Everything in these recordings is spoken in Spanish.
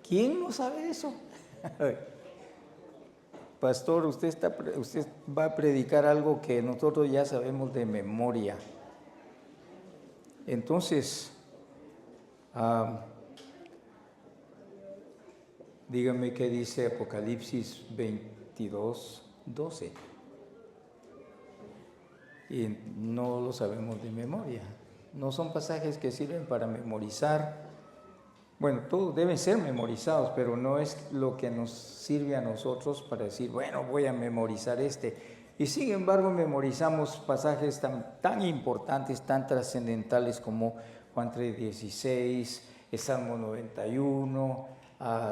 ¿Quién no sabe eso? Pastor, usted va a predicar algo que nosotros ya sabemos de memoria. Entonces, dígame qué dice Apocalipsis 22:12. Y no lo sabemos de memoria. No son pasajes que sirven para memorizar. Bueno, todos deben ser memorizados, pero no es lo que nos sirve a nosotros para decir, bueno, voy a memorizar este. Y sin embargo, memorizamos pasajes tan importantes, tan trascendentales como Juan 3:16, el Salmo 91,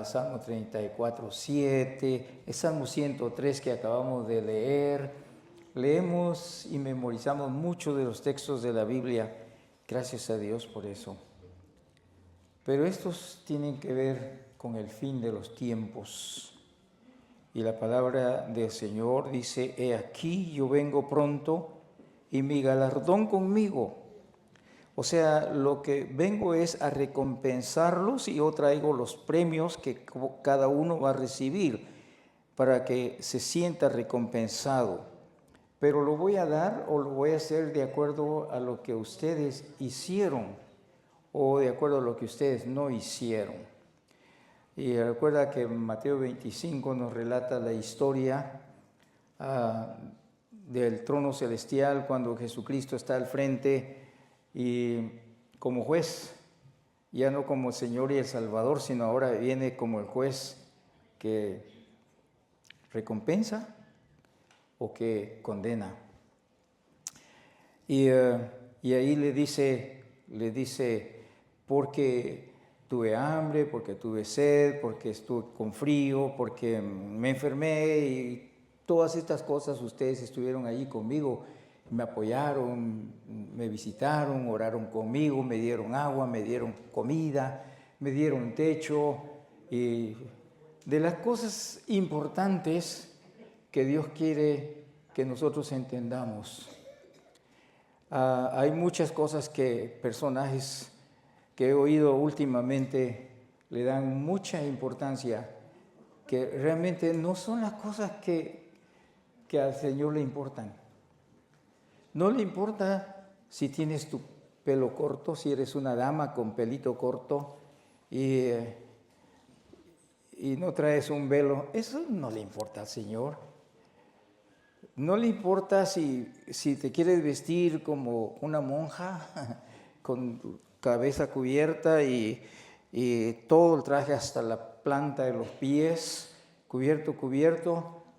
Salmo 34:7, el Salmo 103 que acabamos de leer. Leemos y memorizamos mucho de los textos de la Biblia, gracias a Dios por eso. Pero estos tienen que ver con el fin de los tiempos. Y la palabra del Señor dice, he aquí yo vengo pronto y mi galardón conmigo. O sea, lo que vengo es a recompensarlos y yo traigo los premios que cada uno va a recibir para que se sienta recompensado. Pero lo voy a dar o lo voy a hacer de acuerdo a lo que ustedes hicieron o de acuerdo a lo que ustedes no hicieron. Y recuerda que Mateo 25 nos relata la historia del trono celestial cuando Jesucristo está al frente y como juez, ya no como Señor y el Salvador, sino ahora viene como el juez que recompensa o que condena. Y ahí le dice, porque tuve hambre, porque tuve sed, porque estuve con frío, porque me enfermé y todas estas cosas ustedes estuvieron allí conmigo, me apoyaron, me visitaron, oraron conmigo, me dieron agua, me dieron comida, me dieron techo. Y de las cosas importantes que Dios quiere que nosotros entendamos. Hay muchas cosas que personajes que he oído últimamente le dan mucha importancia, que realmente no son las cosas que al Señor le importan. No le importa si tienes tu pelo corto, si eres una dama con pelito corto y no traes un velo. Eso no le importa al Señor. No le importa si te quieres vestir como una monja con tu cabeza cubierta y todo el traje hasta la planta de los pies, cubierto.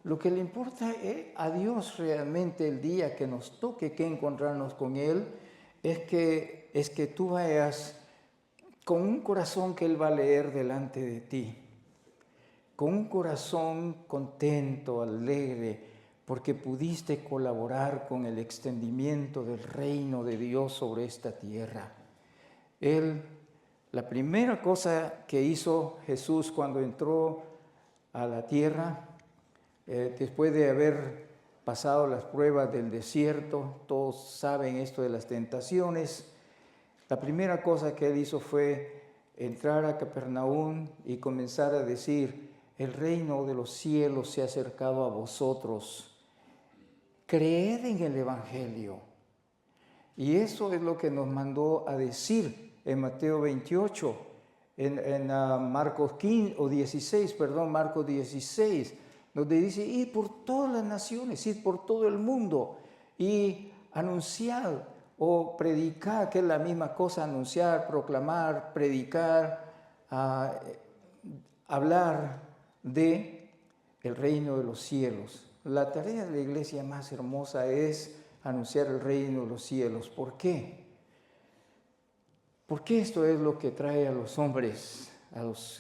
Lo que le importa a Dios realmente el día que nos toque que encontrarnos con Él es que tú vayas con un corazón que Él va a leer delante de ti, con un corazón contento, alegre, porque pudiste colaborar con el extendimiento del reino de Dios sobre esta tierra. La primera cosa que hizo Jesús cuando entró a la tierra, después de haber pasado las pruebas del desierto, todos saben esto de las tentaciones, la primera cosa que él hizo fue entrar a Capernaum y comenzar a decir, el reino de los cielos se ha acercado a vosotros, creed en el Evangelio. Y eso es lo que nos mandó a decir en Mateo 28, en Marcos 16, donde dice, id por todas las naciones, id por todo el mundo y anunciad o predicar, que es la misma cosa, anunciar, proclamar, predicar, hablar de el reino de los cielos. La tarea de la iglesia más hermosa es anunciar el reino de los cielos. ¿Por qué? Porque esto es lo que trae a los hombres,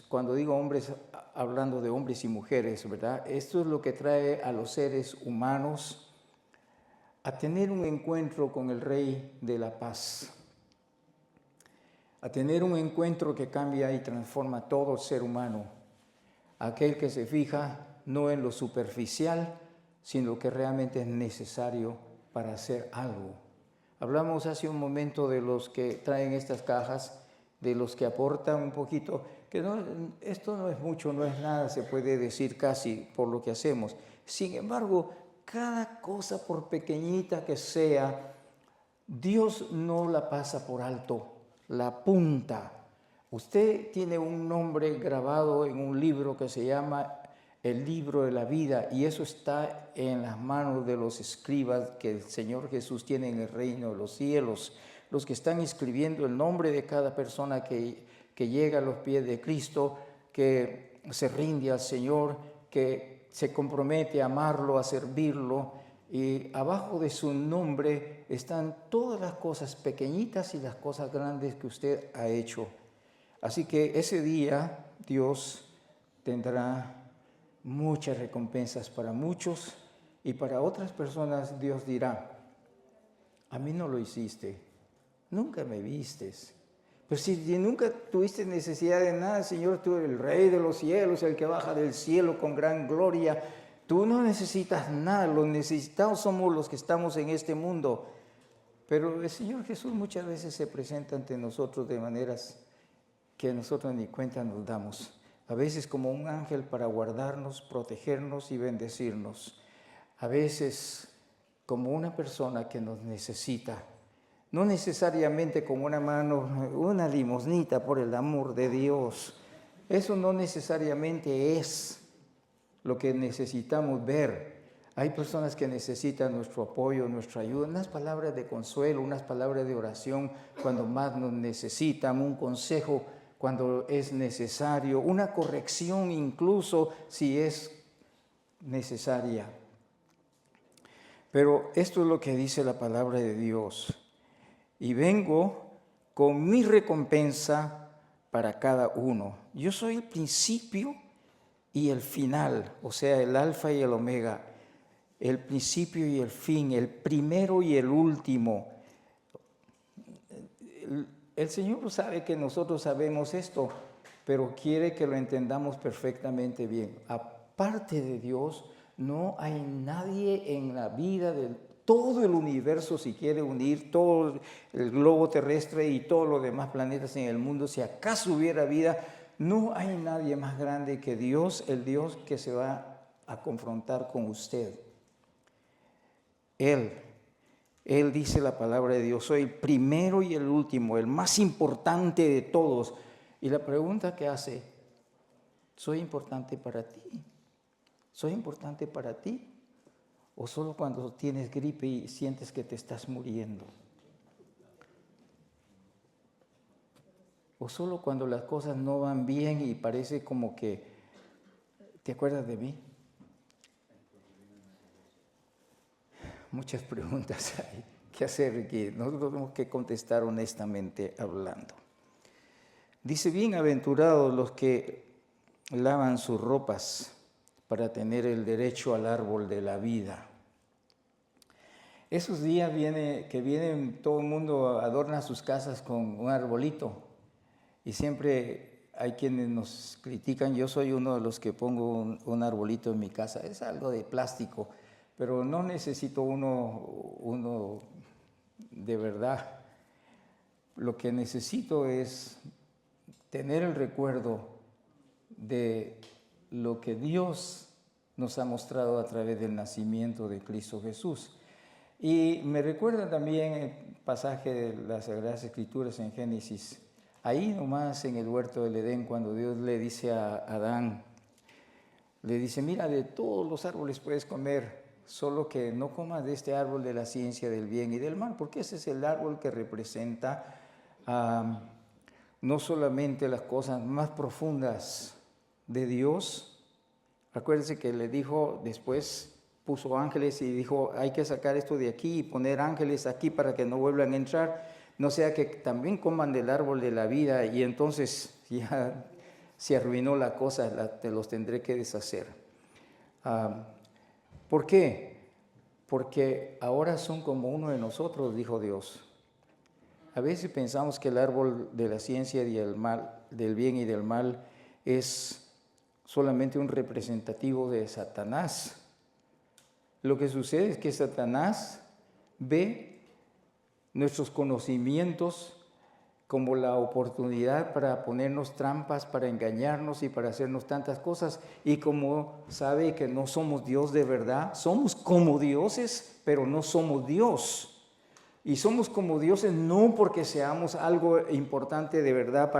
cuando digo hombres, hablando de hombres y mujeres, ¿verdad? Esto es lo que trae a los seres humanos a tener un encuentro con el Rey de la Paz, a tener un encuentro que cambia y transforma todo el ser humano, aquel que se fija no en lo superficial, sino lo que realmente es necesario para hacer algo. Hablamos hace un momento de los que traen estas cajas de los que aportan un poquito, que no, esto no es mucho, no es nada, se puede decir casi por lo que hacemos. Sin embargo, cada cosa, por pequeñita que sea, Dios no la pasa por alto, la apunta. Usted tiene un nombre grabado en un libro que se llama el libro de la vida, y eso está en las manos de los escribas que el Señor Jesús tiene en el reino de los cielos, los que están escribiendo el nombre de cada persona que llega a los pies de Cristo, que se rinde al Señor, que se compromete a amarlo, a servirlo, y abajo de su nombre están todas las cosas pequeñitas y las cosas grandes que usted ha hecho. Así que ese día Dios tendrá muchas recompensas para muchos, y para otras personas Dios dirá: a mí no lo hiciste, nunca me vistes. Pues si nunca tuviste necesidad de nada, Señor, tú eres el Rey de los cielos, el que baja del cielo con gran gloria. Tú no necesitas nada, los necesitados somos los que estamos en este mundo. Pero el Señor Jesús muchas veces se presenta ante nosotros de maneras que nosotros ni cuenta nos damos. A veces como un ángel para guardarnos, protegernos y bendecirnos. A veces como una persona que nos necesita. No necesariamente con una mano, una limosnita, por el amor de Dios. Eso no necesariamente es lo que necesitamos ver. Hay personas que necesitan nuestro apoyo, nuestra ayuda, unas palabras de consuelo, unas palabras de oración cuando más nos necesitan, un consejo cuando es necesario, una corrección incluso si es necesaria. Pero esto es lo que dice la palabra de Dios. Y vengo con mi recompensa para cada uno. Yo soy el principio y el final, o sea, el alfa y el omega, el principio y el fin, el primero y el último. El Señor sabe que nosotros sabemos esto, pero quiere que lo entendamos perfectamente bien. Aparte de Dios, no hay nadie en la vida de todo el universo, si quiere unir todo el globo terrestre y todos los demás planetas en el mundo, si acaso hubiera vida, no hay nadie más grande que Dios, el Dios que se va a confrontar con usted. Él dice la palabra de Dios: soy el primero y el último, el más importante de todos. Y la pregunta que hace: ¿soy importante para ti? ¿Soy importante para ti? ¿O solo cuando tienes gripe y sientes que te estás muriendo? ¿O solo cuando las cosas no van bien y parece como que te acuerdas de mí? Muchas preguntas hay que hacer, que nosotros tenemos que contestar honestamente hablando. Dice: bienaventurados los que lavan sus ropas para tener el derecho al árbol de la vida. Esos días que vienen, todo el mundo adorna sus casas con un arbolito, y siempre hay quienes nos critican. Yo soy uno de los que pongo un arbolito en mi casa. Es algo de plástico, pero no necesito uno de verdad. Lo que necesito es tener el recuerdo de lo que Dios nos ha mostrado a través del nacimiento de Cristo Jesús. Y me recuerda también el pasaje de las Sagradas Escrituras en Génesis, ahí nomás en el huerto del Edén, cuando Dios le dice a Adán, le dice: mira, de todos los árboles puedes comer, solo que no comas de este árbol de la ciencia del bien y del mal, porque ese es el árbol que representa no solamente las cosas más profundas de Dios. Acuérdense que le dijo después, puso ángeles y dijo: hay que sacar esto de aquí y poner ángeles aquí para que no vuelvan a entrar, no sea que también coman del árbol de la vida, y entonces ya se arruinó la cosa, te los tendré que deshacer. ¿Por qué? Porque ahora son como uno de nosotros, dijo Dios. A veces pensamos que el árbol de la ciencia y el mal, del bien y del mal, es solamente un representativo de Satanás. Lo que sucede es que Satanás ve nuestros conocimientos como la oportunidad para ponernos trampas, para engañarnos y para hacernos tantas cosas. Y como sabe que no somos Dios de verdad, somos como dioses, pero no somos Dios. Y somos como dioses no porque seamos algo importante de verdad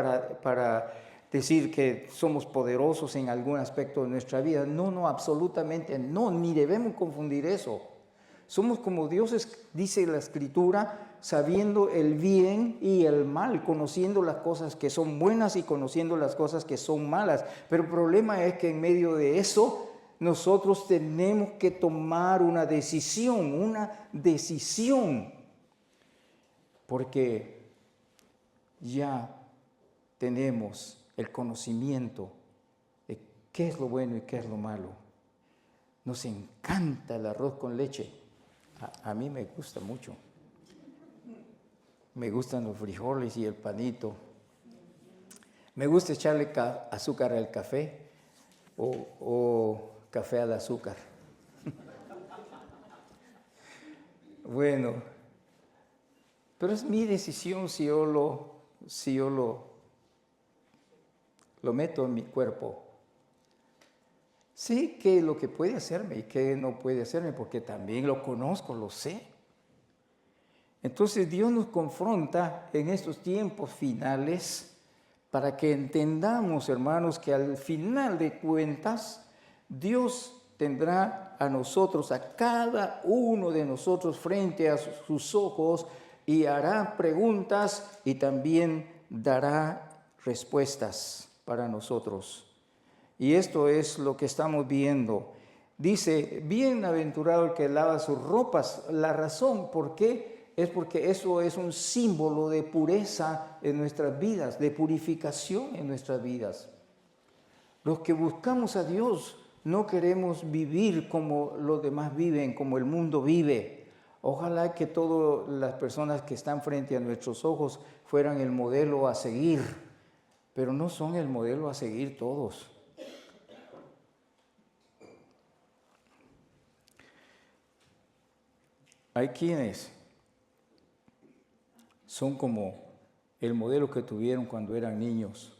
para decir que somos poderosos en algún aspecto de nuestra vida. No, absolutamente no, ni debemos confundir eso. Somos como dioses, dice la Escritura, sabiendo el bien y el mal, conociendo las cosas que son buenas y conociendo las cosas que son malas. Pero el problema es que en medio de eso nosotros tenemos que tomar una decisión, porque ya tenemos el conocimiento de qué es lo bueno y qué es lo malo. Nos encanta el arroz con leche. A mí me gusta mucho. Me gustan los frijoles y el panito. Me gusta echarle azúcar al café o café al azúcar. Bueno, pero es mi decisión si yo lo meto en mi cuerpo. Sé qué es lo que puede hacerme y qué no puede hacerme, porque también lo conozco, lo sé. Entonces Dios nos confronta en estos tiempos finales para que entendamos, hermanos, que al final de cuentas Dios tendrá a nosotros, a cada uno de nosotros frente a sus ojos y hará preguntas y también dará respuestas para nosotros. Y esto es lo que estamos viendo. Dice, bienaventurado el que lava sus ropas. La razón por qué es porque eso es un símbolo de pureza en nuestras vidas, de purificación en nuestras vidas. Los que buscamos a Dios no queremos vivir como los demás viven, como el mundo vive. Ojalá que todas las personas que están frente a nuestros ojos fueran el modelo a seguir, pero no son el modelo a seguir todos. Hay quienes son como el modelo que tuvieron cuando eran niños.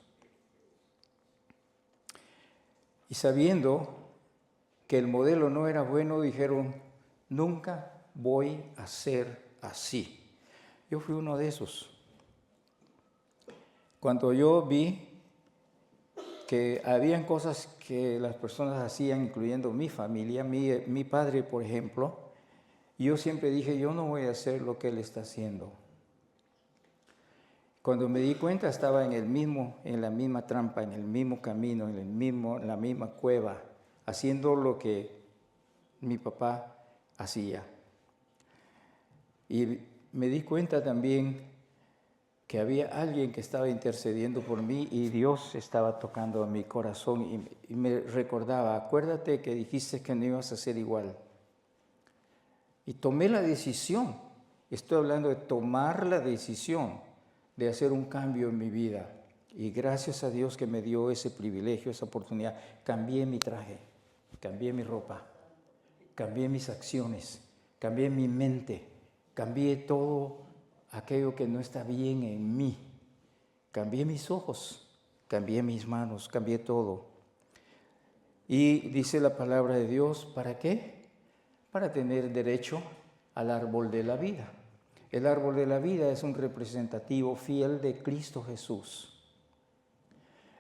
Y sabiendo que el modelo no era bueno, dijeron, nunca voy a ser así. Yo fui uno de esos. Cuando yo vi que habían cosas que las personas hacían, incluyendo mi familia, mi padre, por ejemplo, yo siempre dije, yo no voy a hacer lo que él está haciendo. Cuando me di cuenta estaba en la misma trampa, en el mismo camino, en la misma cueva, haciendo lo que mi papá hacía. Y me di cuenta también que había alguien que estaba intercediendo por mí y Dios estaba tocando a mi corazón y me recordaba, acuérdate que dijiste que no ibas a ser igual. Y tomé la decisión, estoy hablando de tomar la decisión de hacer un cambio en mi vida. Y gracias a Dios que me dio ese privilegio, esa oportunidad, cambié mi traje, cambié mi ropa, cambié mis acciones, cambié mi mente, cambié todo aquello que no está bien en mí. Cambié mis ojos, cambié mis manos, cambié todo. Y dice la palabra de Dios, ¿para qué? Para tener derecho al árbol de la vida. El árbol de la vida es un representativo fiel de Cristo Jesús.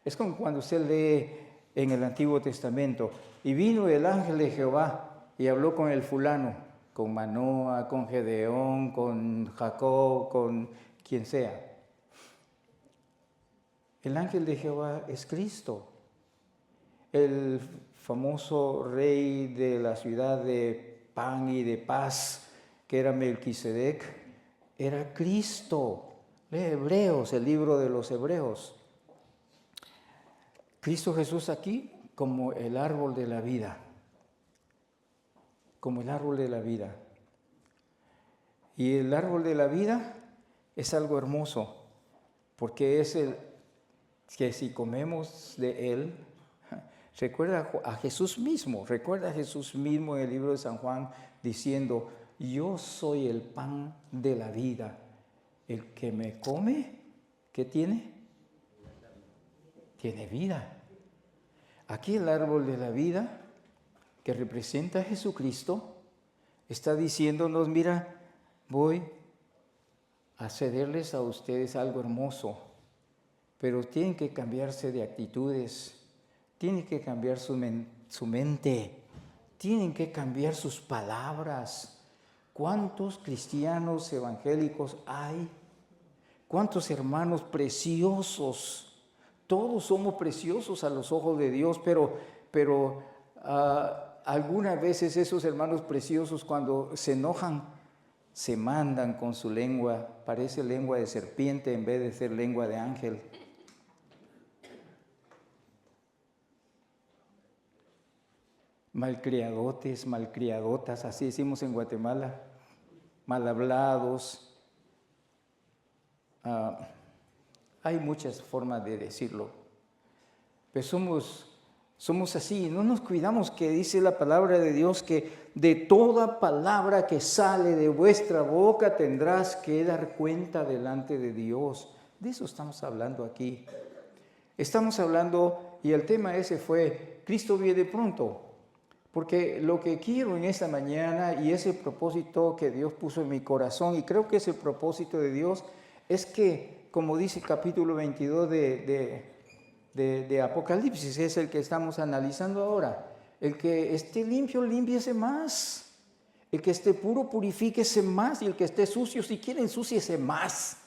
Es como cuando usted lee en el Antiguo Testamento, y vino el ángel de Jehová y habló con el fulano, con Manoa, con Gedeón, con Jacob, con quien sea. El ángel de Jehová es Cristo, el famoso rey de la ciudad de pan y de paz, que era Melquisedec, era Cristo. Lee Hebreos, el libro de los Hebreos. Cristo Jesús aquí como el árbol de la vida, como el árbol de la vida. Y el árbol de la vida es algo hermoso, porque es el que si comemos de él, recuerda a Jesús mismo en el libro de San Juan diciendo, yo soy el pan de la vida, el que me come ¿qué tiene? Tiene vida. Aquí el árbol de la vida, que representa a Jesucristo, está diciéndonos, mira, voy a cederles a ustedes algo hermoso, pero tienen que cambiarse de actitudes, tienen que cambiar su mente, tienen que cambiar sus palabras. ¿Cuántos cristianos evangélicos hay? ¿Cuántos hermanos preciosos? Todos somos preciosos a los ojos de Dios, pero algunas veces esos hermanos preciosos cuando se enojan, se mandan con su lengua, parece lengua de serpiente en vez de ser lengua de ángel. Malcriadotes, malcriadotas, así decimos en Guatemala, mal hablados. Hay muchas formas de decirlo, pero somos así, no nos cuidamos, que dice la palabra de Dios que de toda palabra que sale de vuestra boca tendrás que dar cuenta delante de Dios. De eso estamos hablando aquí. Estamos hablando, y el tema ese fue, Cristo viene pronto. Porque lo que quiero en esta mañana, y ese propósito que Dios puso en mi corazón, y creo que es el propósito de Dios, es que, como dice el capítulo 22 de Apocalipsis, es el que estamos analizando ahora, el que esté limpio, límpiese más, el que esté puro, purifíquese más, y el que esté sucio, si quiere, ensúciese más.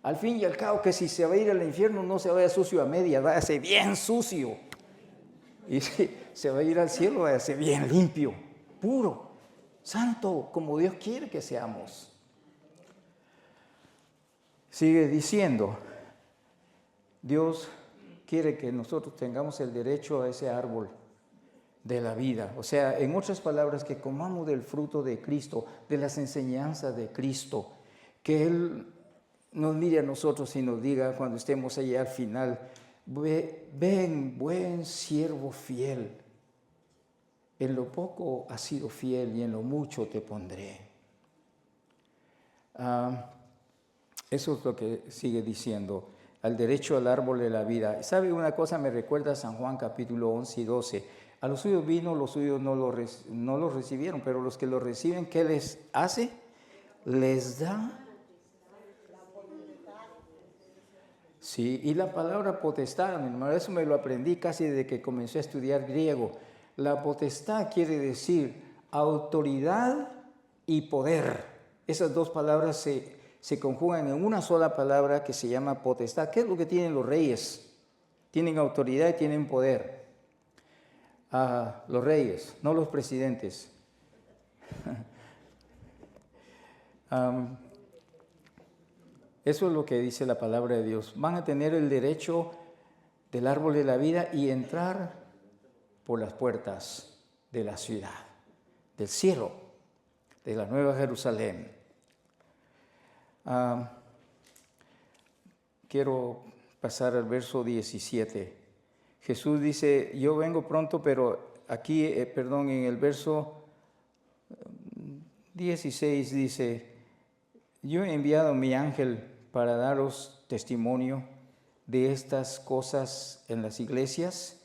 Al fin y al cabo, que si se va a ir al infierno, no se vaya sucio a media, váyase bien sucio. Y si se va a ir al cielo, váyase bien limpio, puro, santo, como Dios quiere que seamos. Sigue diciendo, Dios quiere que nosotros tengamos el derecho a ese árbol de la vida. O sea, en otras palabras, que comamos del fruto de Cristo, de las enseñanzas de Cristo, que Él nos mire a nosotros y nos diga cuando estemos allá al final, ven, buen siervo fiel, en lo poco has sido fiel y en lo mucho te pondré. Eso es lo que sigue diciendo, al derecho al árbol de la vida. ¿Sabe una cosa? Me recuerda a San Juan capítulo 11 y 12. A los suyos vino, los suyos no lo recibieron, pero los que lo reciben, ¿qué les hace? Les da. Sí, y la palabra potestad, mi hermano, eso me lo aprendí casi desde que comencé a estudiar griego. La potestad quiere decir autoridad y poder. Esas dos palabras se conjugan en una sola palabra que se llama potestad. ¿Qué es lo que tienen los reyes? Tienen autoridad y tienen poder. Los reyes, no los presidentes. Eso es lo que dice la palabra de Dios. Van a tener el derecho del árbol de la vida y entrar por las puertas de la ciudad, del cielo, de la Nueva Jerusalén. Quiero pasar al verso 17. Jesús dice, yo vengo pronto, pero aquí, en el verso 16 dice, yo he enviado a mi ángel para daros testimonio de estas cosas en las iglesias.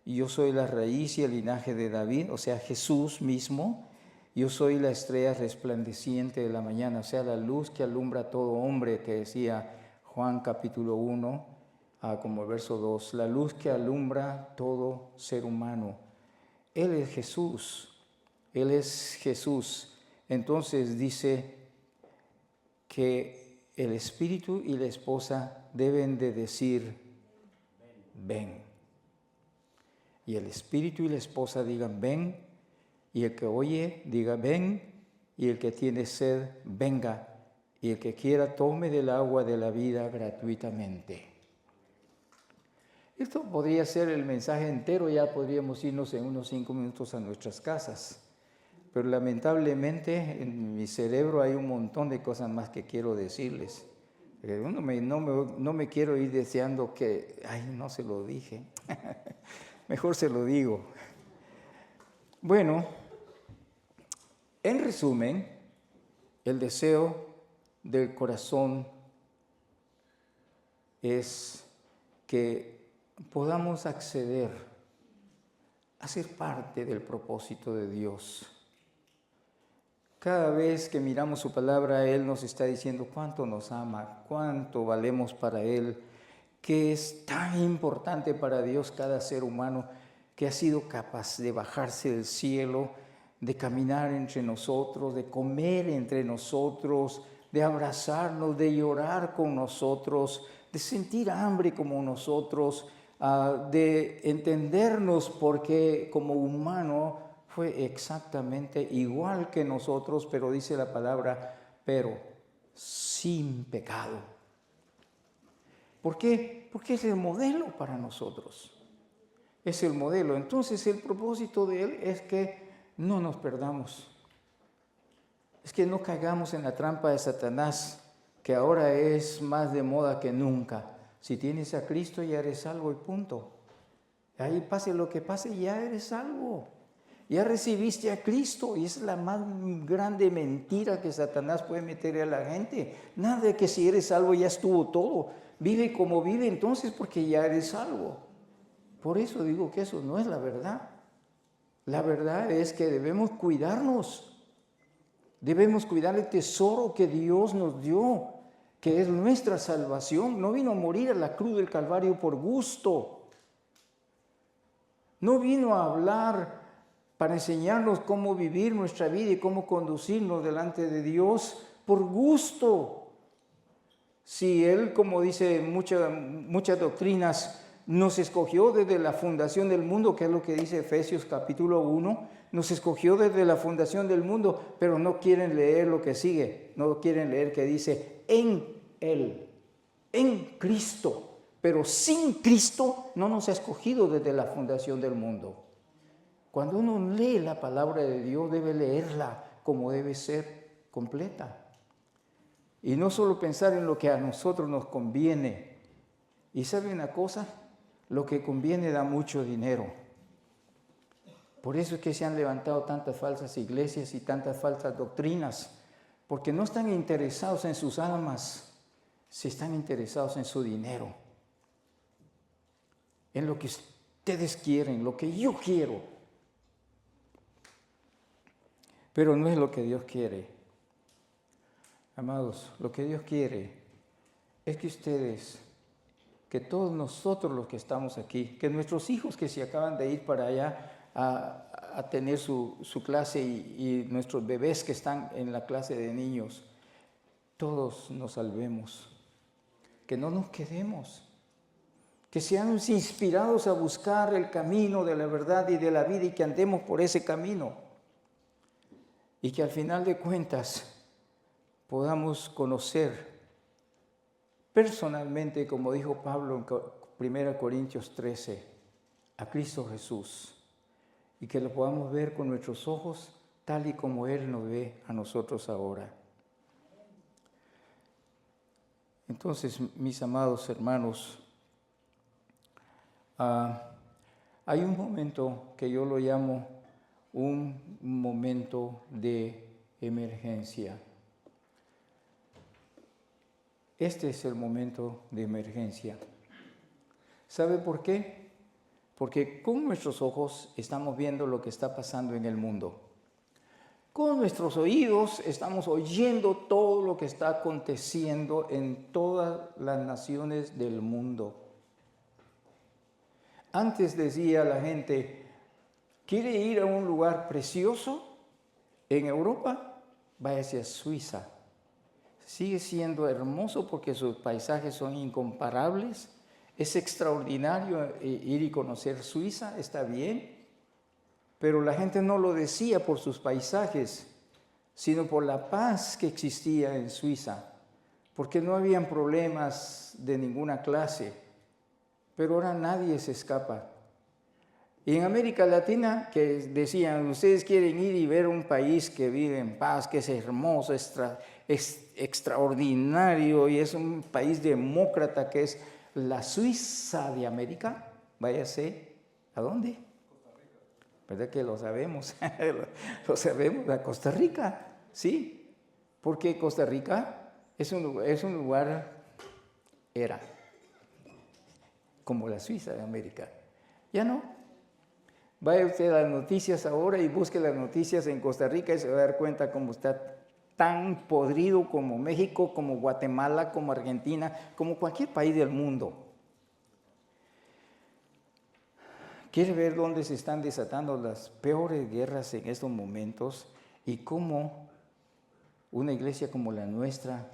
Yo soy la raíz y el linaje de David, o sea, Jesús mismo. Yo soy la estrella resplandeciente de la mañana, o sea, la luz que alumbra a todo hombre, que decía Juan capítulo 1, como el verso 2, la luz que alumbra todo ser humano. Él es Jesús, Él es Jesús. Entonces dice que el espíritu y la esposa deben de decir, ven. Y el espíritu y la esposa digan, ven. Y el que oye, diga, ven. Y el que tiene sed, venga. Y el que quiera, tome del agua de la vida gratuitamente. Esto podría ser el mensaje entero, ya podríamos irnos en unos 5 minutos a nuestras casas. Pero lamentablemente en mi cerebro hay un montón de cosas más que quiero decirles. No me quiero ir deseando que, no se lo dije. Mejor se lo digo. Bueno, en resumen, el deseo del corazón es que podamos acceder a ser parte del propósito de Dios. Cada vez que miramos su palabra, Él nos está diciendo cuánto nos ama, cuánto valemos para Él, que es tan importante para Dios cada ser humano que ha sido capaz de bajarse del cielo, de caminar entre nosotros, de comer entre nosotros, de abrazarnos, de llorar con nosotros, de sentir hambre como nosotros, de entendernos porque como humano fue exactamente igual que nosotros, pero dice la palabra, pero sin pecado. ¿Por qué? Porque es el modelo para nosotros. Es el modelo. Entonces el propósito de Él es que no nos perdamos. Es que no caigamos en la trampa de Satanás, que ahora es más de moda que nunca. Si tienes a Cristo ya eres salvo y punto. Ahí pase lo que pase, ya eres salvo. Ya recibiste a Cristo y esa es la más grande mentira que Satanás puede meter a la gente. Nada de que si eres salvo ya estuvo todo. Vive como vive entonces porque ya eres salvo. Por eso digo que eso no es la verdad. La verdad es que debemos cuidarnos. Debemos cuidar el tesoro que Dios nos dio, que es nuestra salvación. No vino a morir a la cruz del Calvario por gusto. No vino a hablar para enseñarnos cómo vivir nuestra vida y cómo conducirnos delante de Dios por gusto. Si Él, como dice muchas doctrinas, nos escogió desde la fundación del mundo, que es lo que dice Efesios capítulo 1, nos escogió desde la fundación del mundo, pero no quieren leer lo que sigue, no quieren leer que dice en Él, en Cristo, pero sin Cristo no nos ha escogido desde la fundación del mundo. Cuando uno lee la palabra de Dios, debe leerla como debe ser completa. Y no solo pensar en lo que a nosotros nos conviene. Y ¿sabe una cosa? Lo que conviene da mucho dinero. Por eso es que se han levantado tantas falsas iglesias y tantas falsas doctrinas, porque no están interesados en sus almas, se están interesados en su dinero, en lo que ustedes quieren, lo que yo quiero. Pero no es lo que Dios quiere. Amados, lo que Dios quiere es que ustedes, que todos nosotros los que estamos aquí, que nuestros hijos que se acaban de ir para allá a tener su clase y nuestros bebés que están en la clase de niños, todos nos salvemos, que no nos quedemos, que seamos inspirados a buscar el camino de la verdad y de la vida y que andemos por ese camino y que al final de cuentas podamos conocer personalmente, como dijo Pablo en 1 Corintios 13, a Cristo Jesús, y que lo podamos ver con nuestros ojos tal y como Él nos ve a nosotros ahora. Entonces, mis amados hermanos, hay un momento que yo lo llamo un momento de emergencia. Este es el momento de emergencia. ¿Sabe por qué? Porque con nuestros ojos estamos viendo lo que está pasando en el mundo. Con nuestros oídos estamos oyendo todo lo que está aconteciendo en todas las naciones del mundo. Antes decía la gente, ¿quiere ir a un lugar precioso en Europa? Váyase a Suiza. Sigue siendo hermoso porque sus paisajes son incomparables. Es extraordinario ir y conocer Suiza, está bien. Pero la gente no lo decía por sus paisajes, sino por la paz que existía en Suiza. Porque no habían problemas de ninguna clase. Pero ahora nadie se escapa. Y en América Latina, que decían, ustedes quieren ir y ver un país que vive en paz, que es hermoso, es extraordinario y es un país demócrata que es la Suiza de América. Váyase, ¿a dónde? Costa Rica. ¿Verdad que lo sabemos? Lo sabemos, a Costa Rica, ¿sí? Porque Costa Rica es un lugar, era como la Suiza de América. Ya no. Vaya usted a las noticias ahora y busque las noticias en Costa Rica y se va a dar cuenta cómo está tan podrido como México, como Guatemala, como Argentina, como cualquier país del mundo. ¿Quiere ver dónde se están desatando las peores guerras en estos momentos y cómo una iglesia como la nuestra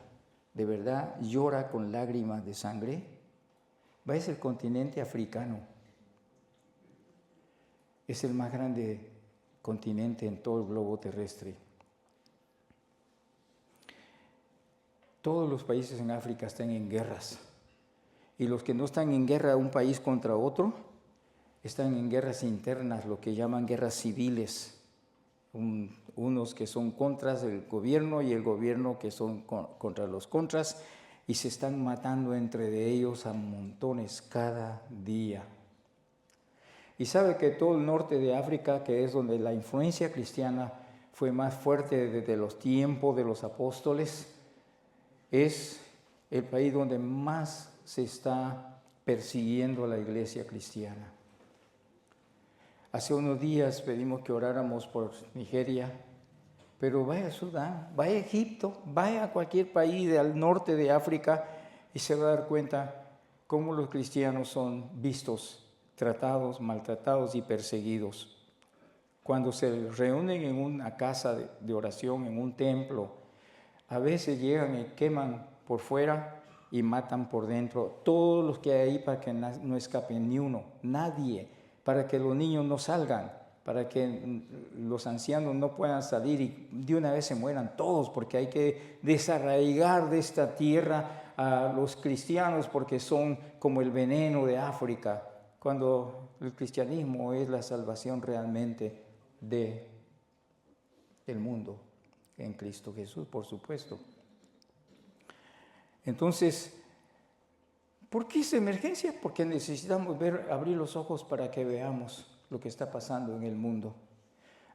de verdad llora con lágrimas de sangre? Vaya al continente africano. Es el más grande continente en todo el globo terrestre. Todos los países en África están en guerras. Y los que no están en guerra un país contra otro, están en guerras internas, lo que llaman guerras civiles. Unos que son contras del gobierno y el gobierno que son contra los contras, y se están matando entre ellos a montones cada día. Y sabe que todo el norte de África, que es donde la influencia cristiana fue más fuerte desde los tiempos de los apóstoles, es el país donde más se está persiguiendo a la iglesia cristiana. Hace unos días pedimos que oráramos por Nigeria, pero vaya a Sudán, vaya a Egipto, vaya a cualquier país del norte de África y se va a dar cuenta cómo los cristianos son vistos, tratados, maltratados y perseguidos. Cuando se reúnen en una casa de oración, en un templo, a veces llegan y queman por fuera y matan por dentro todos los que hay ahí para que no escapen ni uno, nadie, para que los niños no salgan, para que los ancianos no puedan salir y de una vez se mueran todos, porque hay que desarraigar de esta tierra a los cristianos porque son como el veneno de África, cuando el cristianismo es la salvación realmente del mundo. En Cristo Jesús, por supuesto. Entonces, ¿por qué esa emergencia? Porque necesitamos abrir los ojos para que veamos lo que está pasando en el mundo.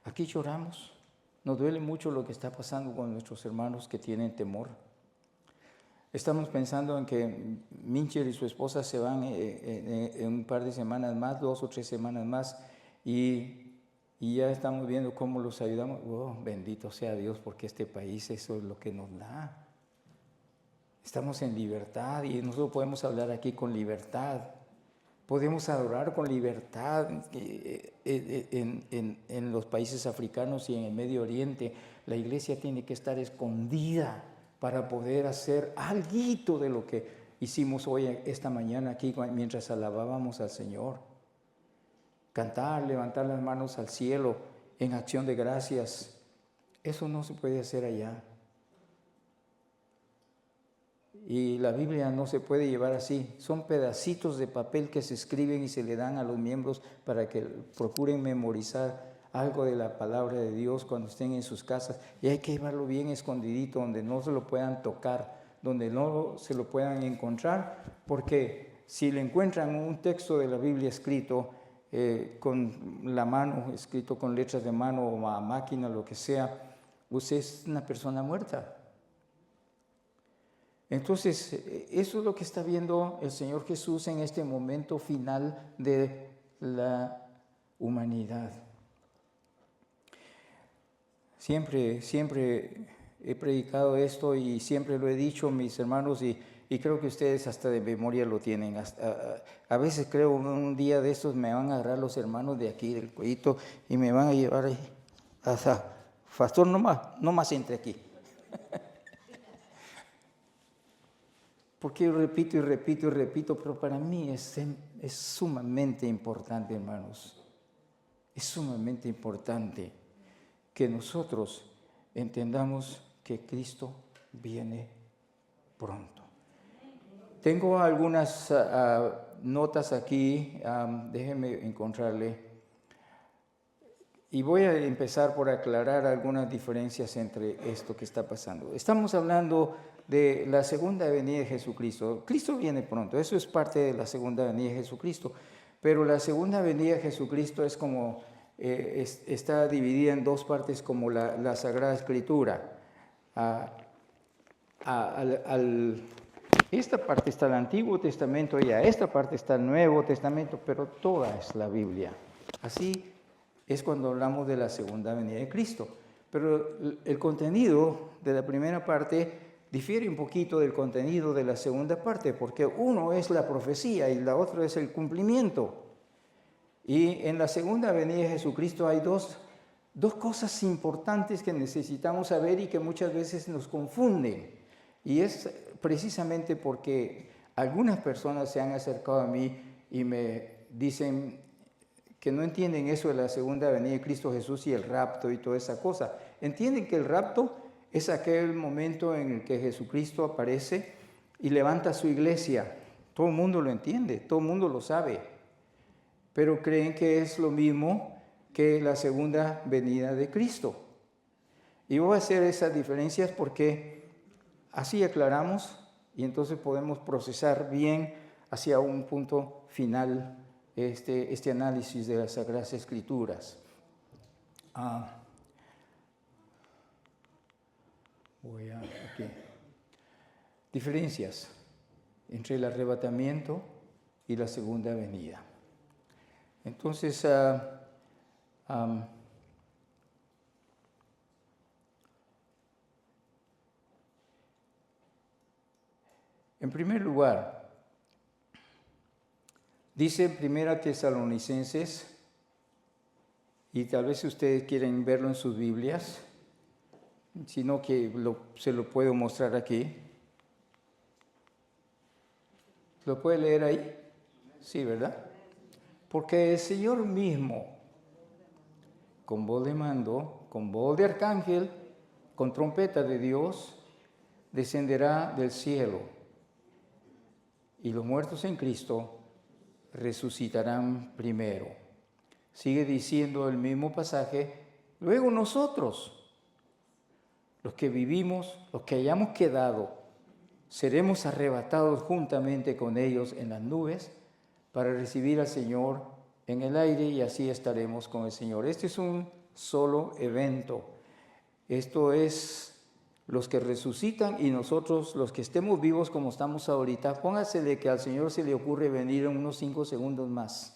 Aquí lloramos, nos duele mucho lo que está pasando con nuestros hermanos que tienen temor. Estamos pensando en que Mincher y su esposa se van en un par de semanas más, 2 o 3 semanas más, y ya estamos viendo cómo los ayudamos. Oh, bendito sea Dios, porque este país eso es lo que nos da. Estamos en libertad y nosotros podemos hablar aquí con libertad. Podemos adorar con libertad en los países africanos y en el Medio Oriente. La iglesia tiene que estar escondida para poder hacer algo de lo que hicimos hoy, esta mañana aquí, mientras alabábamos al Señor. Cantar, levantar las manos al cielo en acción de gracias. Eso no se puede hacer allá. Y la Biblia no se puede llevar así. Son pedacitos de papel que se escriben y se le dan a los miembros para que procuren memorizar algo de la palabra de Dios cuando estén en sus casas. Y hay que llevarlo bien escondidito, donde no se lo puedan tocar, donde no se lo puedan encontrar, porque si le encuentran un texto de la Biblia escrito con la mano, escrito con letras de mano o a máquina, lo que sea, usted es una persona muerta. Entonces, eso es lo que está viendo el Señor Jesús en este momento final de la humanidad. Siempre he predicado esto y siempre lo he dicho, mis hermanos, y creo que ustedes hasta de memoria lo tienen. A veces creo un día de estos me van a agarrar los hermanos de aquí, del cuellito, y me van a llevar ahí. Hasta, pastor, no más entre aquí. Porque yo repito y repito, pero para mí es sumamente importante, hermanos. Es sumamente importante que nosotros entendamos que Cristo viene pronto. Tengo algunas notas aquí, déjenme encontrarle. Y voy a empezar por aclarar algunas diferencias entre esto que está pasando. Estamos hablando de la segunda venida de Jesucristo. Cristo viene pronto, eso es parte de la segunda venida de Jesucristo. Pero la segunda venida de Jesucristo es como, está dividida en dos partes como la Sagrada Escritura. esta parte está el Antiguo Testamento, y a esta parte está el Nuevo Testamento, pero toda es la Biblia. Así es cuando hablamos de la segunda venida de Cristo. Pero el contenido de la primera parte difiere un poquito del contenido de la segunda parte, porque uno es la profecía y la otra es el cumplimiento. Y en la segunda venida de Jesucristo hay dos cosas importantes que necesitamos saber y que muchas veces nos confunden. Y es precisamente porque algunas personas se han acercado a mí y me dicen que no entienden eso de la segunda venida de Cristo Jesús y el rapto y toda esa cosa. Entienden que el rapto es aquel momento en el que Jesucristo aparece y levanta su iglesia. Todo el mundo lo entiende, todo el mundo lo sabe, pero creen que es lo mismo que la segunda venida de Cristo. Y voy a hacer esas diferencias porque así aclaramos y entonces podemos procesar bien hacia un punto final este análisis de las Sagradas Escrituras. Aquí. Diferencias entre el arrebatamiento y la segunda venida. Entonces, en primer lugar, dice en 1 Tesalonicenses, y tal vez ustedes quieren verlo en sus Biblias, sino que se lo puedo mostrar aquí. ¿Lo puede leer ahí? Sí, ¿verdad? Porque el Señor mismo, con voz de mando, con voz de arcángel, con trompeta de Dios, descenderá del cielo, y los muertos en Cristo resucitarán primero. Sigue diciendo el mismo pasaje, luego nosotros, los que vivimos, los que hayamos quedado, seremos arrebatados juntamente con ellos en las nubes para recibir al Señor en el aire y así estaremos con el Señor. Este es un solo evento. Esto es los que resucitan y nosotros, los que estemos vivos como estamos ahorita. Póngasele que al Señor se le ocurre venir en unos 5 segundos más.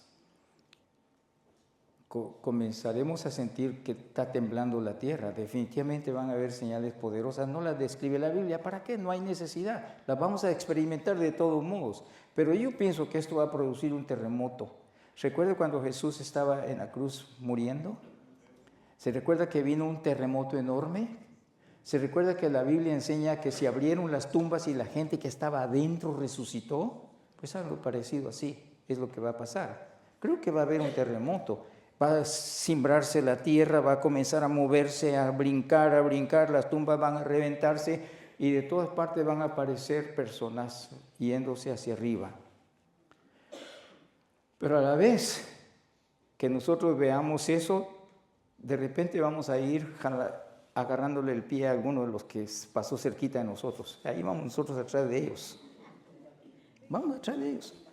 Comenzaremos a sentir que está temblando la tierra. Definitivamente van a haber señales poderosas. No las describe la Biblia. ¿Para qué? No hay necesidad. Las vamos a experimentar de todos modos. Pero yo pienso que esto va a producir un terremoto. ¿Recuerda cuando Jesús estaba en la cruz muriendo? ¿Se recuerda que vino un terremoto enorme? ¿Se recuerda que la Biblia enseña que se abrieron las tumbas y la gente que estaba adentro resucitó? Pues algo parecido así es lo que va a pasar. Creo que va a haber un terremoto. Va a cimbrarse la tierra, va a comenzar a moverse, a brincar, las tumbas van a reventarse y de todas partes van a aparecer personas yéndose hacia arriba. Pero a la vez que nosotros veamos eso, de repente vamos a ir agarrándole el pie a alguno de los que pasó cerquita de nosotros. Ahí vamos nosotros atrás de ellos. Vamos atrás de ellos.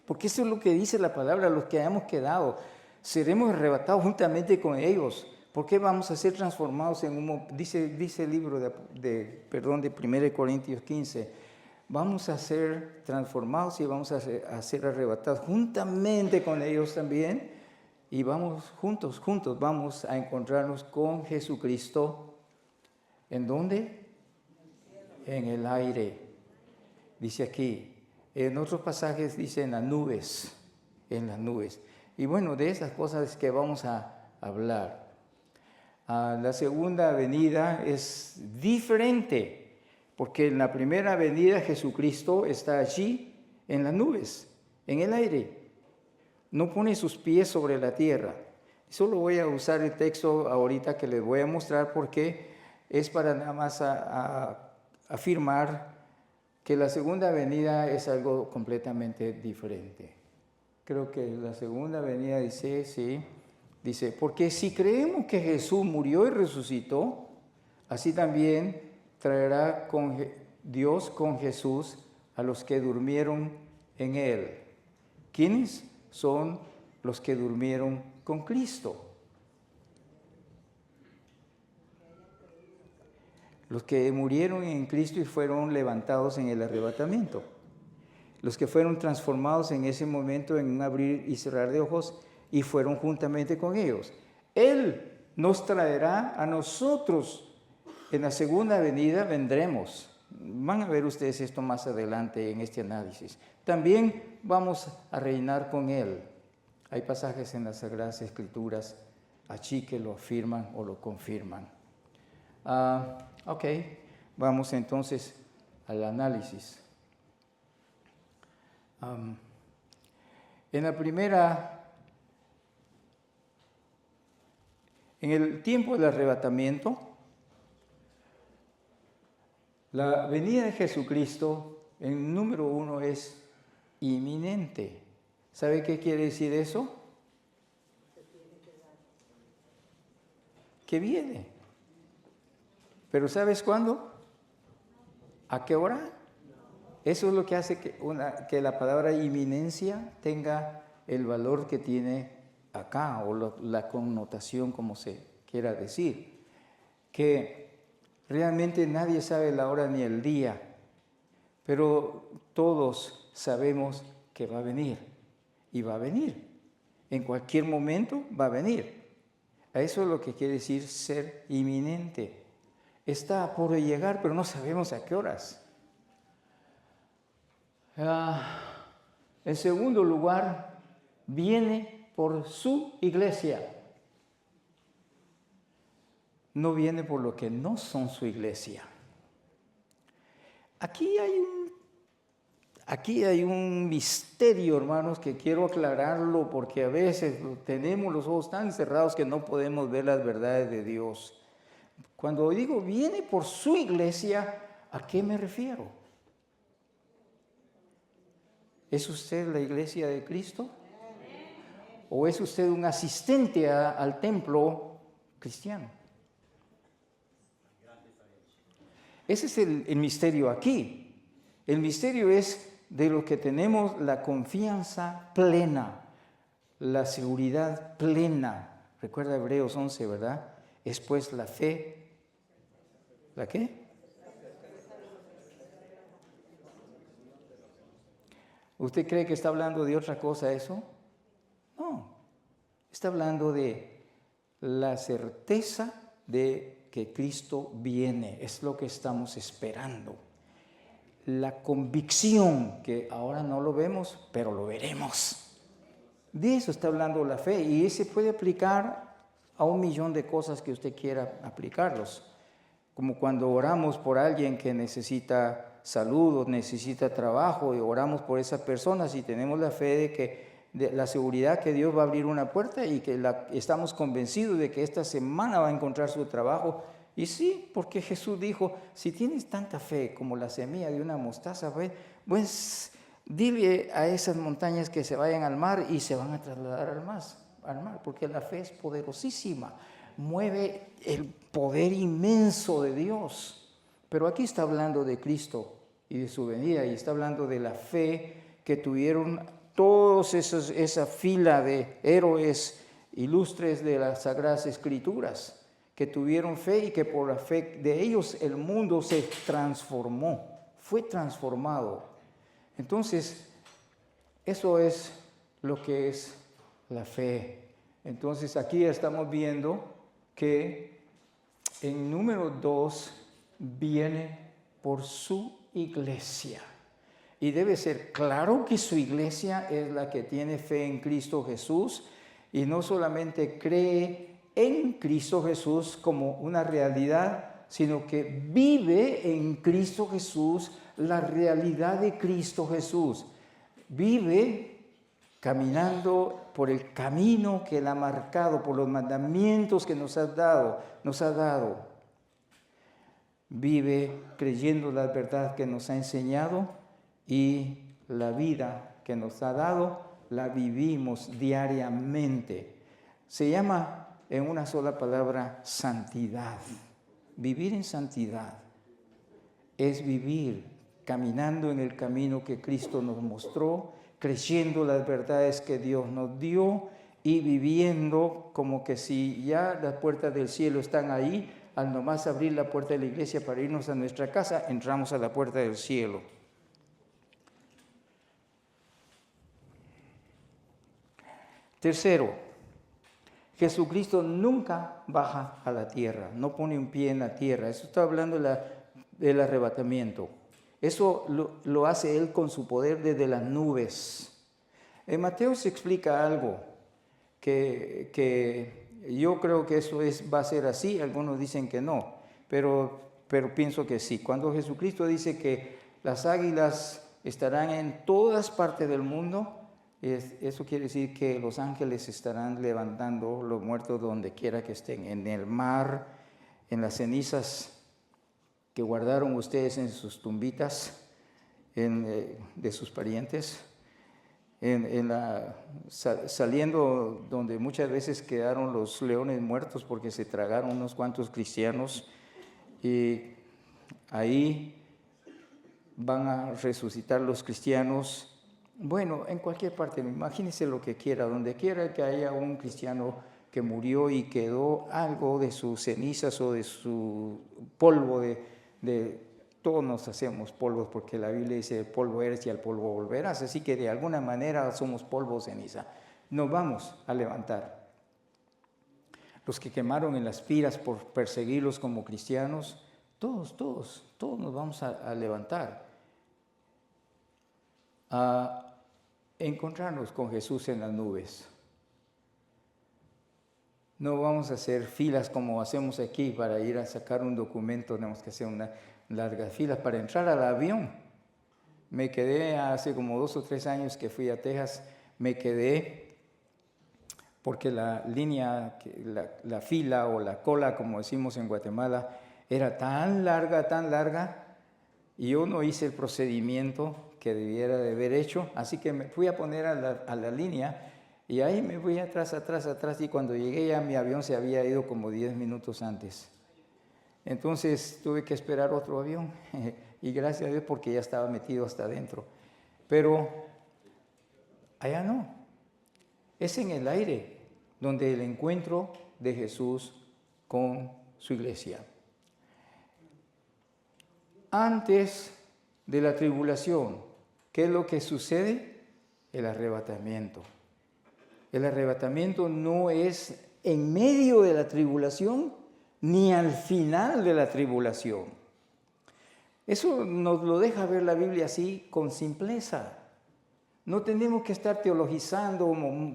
Porque eso es lo que dice la palabra, los que hayamos quedado. Seremos arrebatados juntamente con ellos. ¿Por qué vamos a ser transformados en humo? Dice el libro de 1 Corintios 15. Vamos a ser transformados y vamos a ser arrebatados juntamente con ellos también. Y vamos juntos vamos a encontrarnos con Jesucristo. ¿En dónde? En el aire. Dice aquí. En otros pasajes dice en las nubes. Y bueno, de esas cosas que vamos a hablar. La segunda venida es diferente, porque en la primera venida Jesucristo está allí en las nubes, en el aire. No pone sus pies sobre la tierra. Solo voy a usar el texto ahorita que les voy a mostrar porque es para nada más afirmar que la segunda venida es algo completamente diferente. Creo que la segunda venida dice, porque si creemos que Jesús murió y resucitó, así también traerá Dios con Jesús a los que durmieron en Él. ¿Quiénes son los que durmieron con Cristo? los que murieron en Cristo y fueron levantados en el arrebatamiento, los que fueron transformados en ese momento en un abrir y cerrar de ojos y fueron juntamente con ellos. Él nos traerá a nosotros. En la segunda venida vendremos. Van a ver ustedes esto más adelante en este análisis. También vamos a reinar con Él. Hay pasajes en las Sagradas Escrituras allí que lo afirman o lo confirman. Ok, vamos entonces al análisis. En el tiempo del arrebatamiento, la venida de Jesucristo, en número 1, es inminente. ¿Sabe qué quiere decir eso? Que viene. ¿Pero sabes cuándo? ¿A qué hora? Eso es lo que hace que la palabra inminencia tenga el valor que tiene acá, o la connotación como se quiera decir. Que realmente nadie sabe la hora ni el día, pero todos sabemos que va a venir, y va a venir. En cualquier momento va a venir. Eso es lo que quiere decir ser inminente. Está por llegar, pero no sabemos a qué horas. En segundo lugar, viene por su iglesia. No viene por lo que no son su iglesia. Aquí hay un misterio, hermanos, que quiero aclararlo porque a veces tenemos los ojos tan cerrados que no podemos ver las verdades de Dios. Cuando digo viene por su iglesia, ¿a qué me refiero? ¿Es usted la iglesia de Cristo? ¿O es usted un asistente al templo cristiano? Ese es el misterio aquí. El misterio es de lo que tenemos la confianza plena, la seguridad plena. Recuerda Hebreos 11, ¿verdad? Es pues la fe. ¿La qué? ¿Usted cree que está hablando de otra cosa eso? No. Está hablando de la certeza de que Cristo viene. Es lo que estamos esperando. La convicción que ahora no lo vemos, pero lo veremos. De eso está hablando la fe, y se puede aplicar a 1,000,000 de cosas que usted quiera aplicarlos. Como cuando oramos por alguien que necesita salud o necesita trabajo y oramos por esa persona, si tenemos la fe de la seguridad que Dios va a abrir una puerta y que estamos convencidos de que esta semana va a encontrar su trabajo. Y sí, porque Jesús dijo, si tienes tanta fe como la semilla de una mostaza, pues dile a esas montañas que se vayan al mar y se van a trasladar al mar, porque la fe es poderosísima, mueve el poder inmenso de Dios. Pero aquí está hablando de Cristo y de su venida, y está hablando de la fe que tuvieron todos esa fila de héroes ilustres de las Sagradas Escrituras, que tuvieron fe y que por la fe de ellos el mundo se transformó, fue transformado. Entonces, eso es lo que es la fe. Entonces, aquí estamos viendo que en número 2 viene por su iglesia. Y debe ser claro que su iglesia es la que tiene fe en Cristo Jesús y no solamente cree en Cristo Jesús como una realidad, sino que vive en Cristo Jesús la realidad de Cristo Jesús. Vive caminando por el camino que Él ha marcado, por los mandamientos que nos ha dado. Vive creyendo la verdad que nos ha enseñado, y la vida que nos ha dado la vivimos diariamente. Se llama en una sola palabra santidad. Vivir en santidad es vivir caminando en el camino que Cristo nos mostró, creyendo las verdades que Dios nos dio y viviendo como que si ya las puertas del cielo están ahí, al nomás abrir la puerta de la iglesia para irnos a nuestra casa, entramos a la puerta del cielo. Tercero, Jesucristo nunca baja a la tierra, no pone un pie en la tierra. Eso está hablando del arrebatamiento. Eso lo hace Él con su poder desde las nubes. En Mateo se explica algo que yo creo que eso va a ser así, algunos dicen que no, pero pienso que sí. Cuando Jesucristo dice que las águilas estarán en todas partes del mundo, eso quiere decir que los ángeles estarán levantando los muertos donde quiera que estén, en el mar, en las cenizas que guardaron ustedes en sus tumbitas de sus parientes, saliendo donde muchas veces quedaron los leones muertos porque se tragaron unos cuantos cristianos, y ahí van a resucitar los cristianos. Bueno, en cualquier parte, imagínense lo que quiera, donde quiera que haya un cristiano que murió y quedó algo de sus cenizas o de su polvo, todos nos hacemos polvos, porque la Biblia dice polvo eres y al polvo volverás, así que de alguna manera somos polvo o ceniza. Nos vamos a levantar. Los que quemaron en las piras por perseguirlos como cristianos, todos nos vamos a levantar, a encontrarnos con Jesús en las nubes. No vamos a hacer filas como hacemos aquí para ir a sacar un documento, tenemos que hacer una larga fila para entrar al avión. Me quedé hace como 2 o 3 años que fui a Texas, me quedé porque la línea, la fila o la cola, como decimos en Guatemala, era tan larga, y yo no hice el procedimiento que debiera de haber hecho, así que me fui a poner a la línea, y ahí me fui atrás, y cuando llegué ya mi avión se había ido como 10 minutos antes. Entonces tuve que esperar otro avión, y gracias a Dios porque ya estaba metido hasta adentro. Pero allá no, es en el aire donde el encuentro de Jesús con su iglesia. Antes de la tribulación, ¿qué es lo que sucede? El arrebatamiento. El arrebatamiento no es en medio de la tribulación ni al final de la tribulación. Eso nos lo deja ver la Biblia así con simpleza. No tenemos que estar teologizando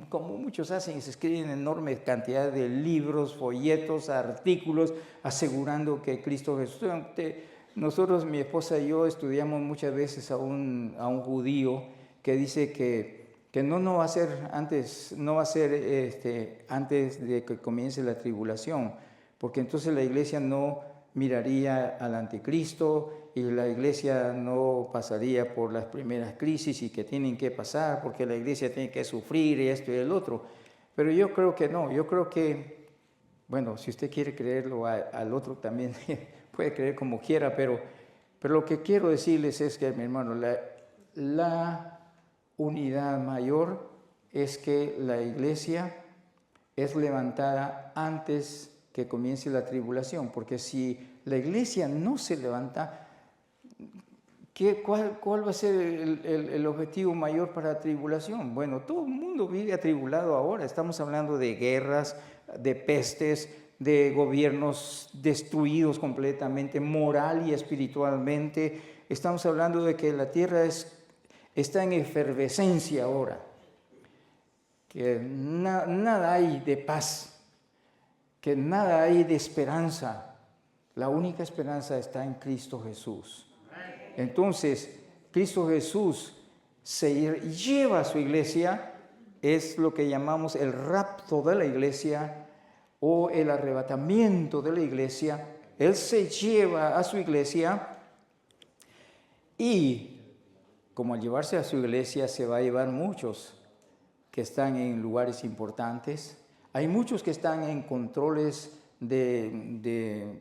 como muchos hacen y se escriben enormes cantidades de libros, folletos, artículos asegurando que Cristo Jesús. Nosotros, mi esposa y yo, estudiamos muchas veces a un judío que dice que no va a ser antes de que comience la tribulación, porque entonces la iglesia no miraría al anticristo y la iglesia no pasaría por las primeras crisis y que tienen que pasar porque la iglesia tiene que sufrir y esto y el otro. Pero yo creo que no, yo creo que, bueno, si usted quiere creerlo al otro también puede creer como quiera, pero lo que quiero decirles es que, mi hermano, la unidad mayor es que la iglesia es levantada antes que comience la tribulación, porque si la iglesia no se levanta, ¿cuál va a ser el objetivo mayor para la tribulación? Bueno, todo el mundo vive atribulado ahora, estamos hablando de guerras, de pestes, de gobiernos destruidos completamente, moral y espiritualmente. Estamos hablando de que la tierra está en efervescencia ahora, que nada hay de paz, que nada hay de esperanza. La única esperanza está en Cristo Jesús. Entonces, Cristo Jesús se lleva a su iglesia, es lo que llamamos el rapto de la iglesia o el arrebatamiento de la iglesia. Él se lleva a su iglesia y, como al llevarse a su iglesia, se va a llevar muchos que están en lugares importantes. Hay muchos que están en controles de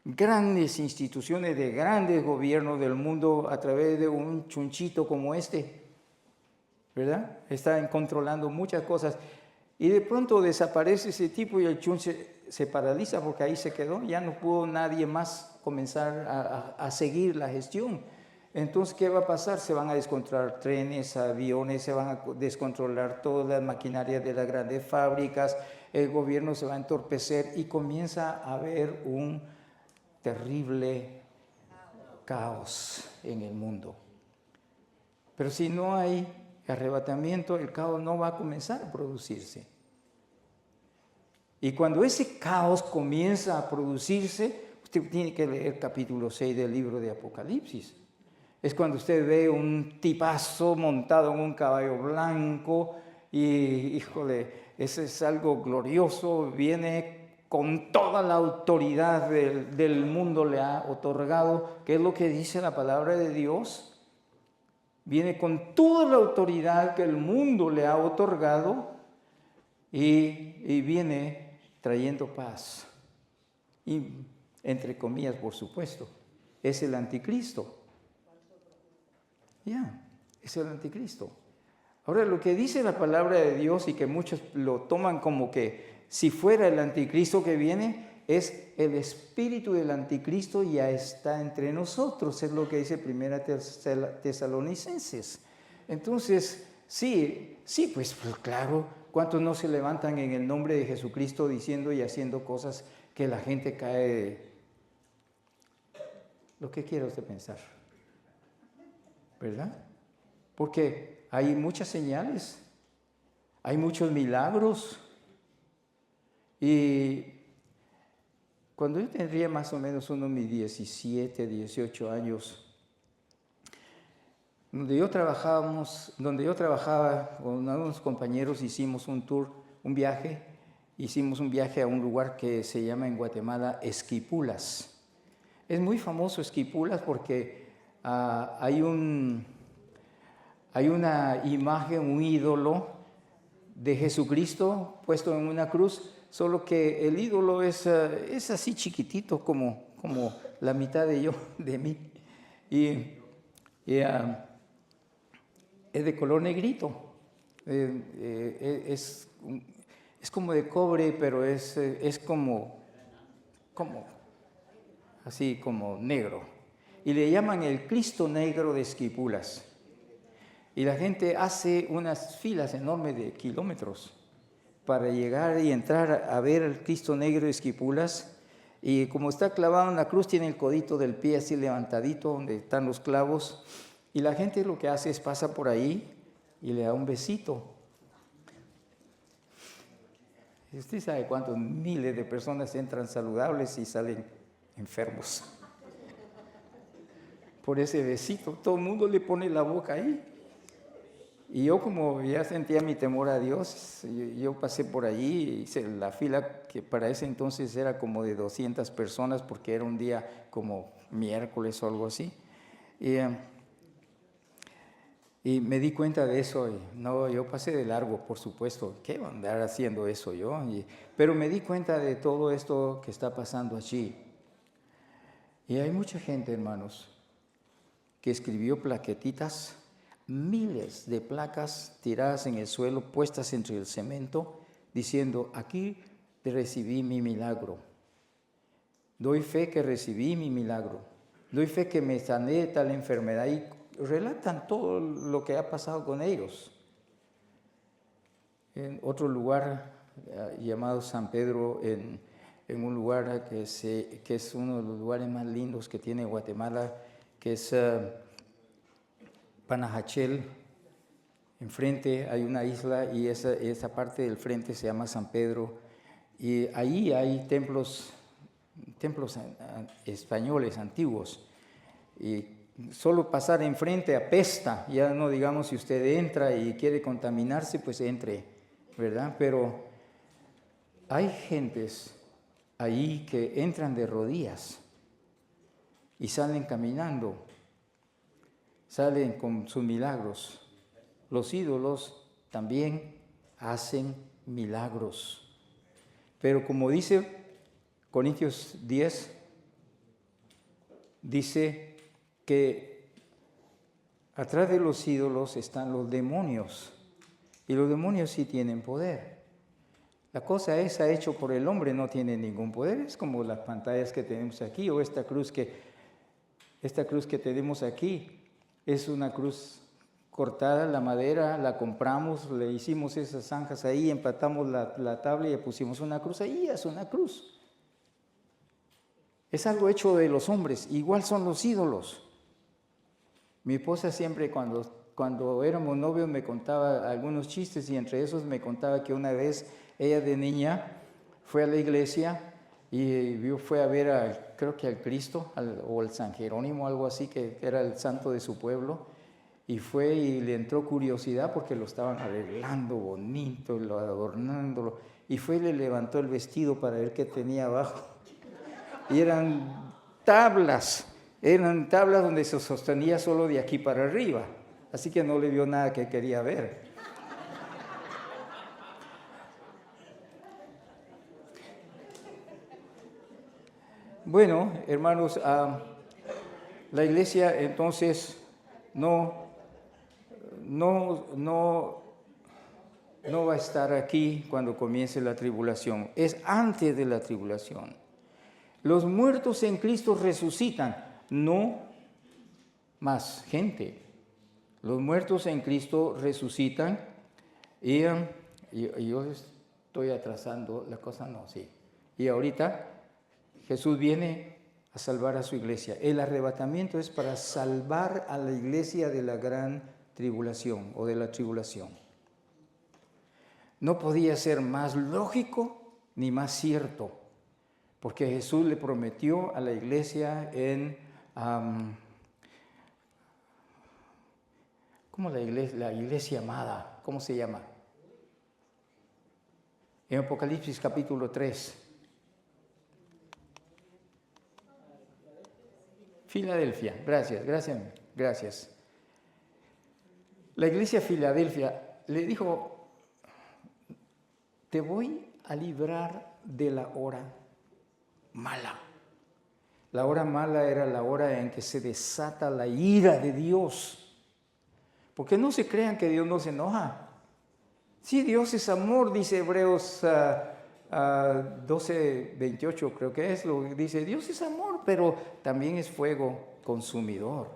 grandes instituciones, de grandes gobiernos del mundo a través de un chunchito como este, ¿verdad? Están controlando muchas cosas y de pronto desaparece ese tipo y el chunche se paraliza porque ahí se quedó, ya no pudo nadie más comenzar a seguir la gestión. Entonces, ¿qué va a pasar? Se van a descontrolar trenes, aviones, se van a descontrolar todas las maquinarias de las grandes fábricas, el gobierno se va a entorpecer y comienza a haber un terrible caos en el mundo. Pero si no hay arrebatamiento, el caos no va a comenzar a producirse. Y cuando ese caos comienza a producirse, usted tiene que leer capítulo 6 del libro de Apocalipsis. Es cuando usted ve un tipazo montado en un caballo blanco y, híjole, ese es algo glorioso, viene con toda la autoridad del mundo le ha otorgado, que es lo que dice la palabra de Dios. Viene con toda la autoridad que el mundo le ha otorgado y viene trayendo paz. Y entre comillas, por supuesto, es el anticristo. Es el anticristo. Ahora, lo que dice la palabra de Dios y que muchos lo toman como que si fuera el anticristo que viene, es el espíritu del anticristo ya está entre nosotros, es lo que dice Primera Tesalonicenses. Entonces, sí, pues claro, ¿cuántos no se levantan en el nombre de Jesucristo diciendo y haciendo cosas que la gente cae? Lo que quiera usted pensar, ¿verdad? Porque hay muchas señales, hay muchos milagros. Y cuando yo tendría más o menos mis 17, 18 años, donde yo trabajaba con unos compañeros, hicimos un tour, hicimos un viaje a un lugar que se llama en Guatemala Esquipulas. Es muy famoso Esquipulas porque hay una imagen, un ídolo de Jesucristo puesto en una cruz, solo que el ídolo es así chiquitito como la mitad de mí. Y es de color negrito. Es como de cobre, pero es como así como negro. Y le llaman el Cristo Negro de Esquipulas. Y la gente hace unas filas enormes de kilómetros para llegar y entrar a ver al Cristo Negro de Esquipulas. Y como está clavado en la cruz, tiene el codito del pie así levantadito, donde están los clavos. Y la gente lo que hace es pasa por ahí y le da un besito. Y usted sabe cuántos miles de personas entran saludables y salen enfermos. Por ese besito, todo el mundo le pone la boca ahí. Y yo como ya sentía mi temor a Dios, yo pasé por allí, hice la fila que para ese entonces era como de 200 personas porque era un día como miércoles o algo así. Y me di cuenta de eso. No, yo pasé de largo, por supuesto. ¿Qué voy a andar haciendo eso yo? Pero me di cuenta de todo esto que está pasando allí. Y hay mucha gente, hermanos, que escribió plaquetitas, miles de placas tiradas en el suelo, puestas entre el cemento, diciendo, aquí recibí mi milagro. Doy fe que recibí mi milagro. Doy fe que me sané de tal enfermedad. Y relatan todo lo que ha pasado con ellos. En otro lugar llamado San Pedro, en un lugar que es uno de los lugares más lindos que tiene Guatemala, que es Panajachel. Enfrente hay una isla y esa parte del frente se llama San Pedro. Y ahí hay templos españoles antiguos. Y solo pasar enfrente apesta, ya no digamos si usted entra y quiere contaminarse, pues entre, ¿verdad? Pero hay gentes ahí que entran de rodillas y salen caminando, salen con sus milagros. Los ídolos también hacen milagros. Pero como dice Corintios 10, dice que atrás de los ídolos están los demonios. Y los demonios sí tienen poder. La cosa esa hecho por el hombre no tiene ningún poder. Es como las pantallas que tenemos aquí o esta cruz que tenemos aquí. Es una cruz cortada, la madera, la compramos, le hicimos esas zanjas ahí, empatamos la tabla y le pusimos una cruz ahí, es una cruz. Es algo hecho de los hombres, igual son los ídolos. Mi esposa siempre cuando éramos novios me contaba algunos chistes y entre esos me contaba que una vez ella de niña fue a la iglesia y fue a ver creo que al Cristo o al San Jerónimo, algo así, que era el santo de su pueblo, y fue y le entró curiosidad porque lo estaban arreglando bonito, adornándolo, y fue y le levantó el vestido para ver qué tenía abajo. Y eran tablas donde se sostenía solo de aquí para arriba, así que no le vio nada que quería ver. Bueno, hermanos, la iglesia entonces no va a estar aquí cuando comience la tribulación, es antes de la tribulación. Los muertos en Cristo resucitan, no más gente. Los muertos en Cristo resucitan y yo estoy atrasando la cosa, no, sí. Y ahorita Jesús viene a salvar a su iglesia. El arrebatamiento es para salvar a la iglesia de la gran tribulación o de la tribulación. No podía ser más lógico ni más cierto, porque Jesús le prometió a la iglesia ¿cómo la iglesia amada? ¿Cómo se llama? En Apocalipsis capítulo 3. Filadelfia, gracias. La iglesia Filadelfia le dijo, te voy a librar de la hora mala. La hora mala era la hora en que se desata la ira de Dios. Porque no se crean que Dios no se enoja. Sí, Dios es amor, dice Hebreos 12:28, creo que es lo que dice. Dios es amor, pero también es fuego consumidor.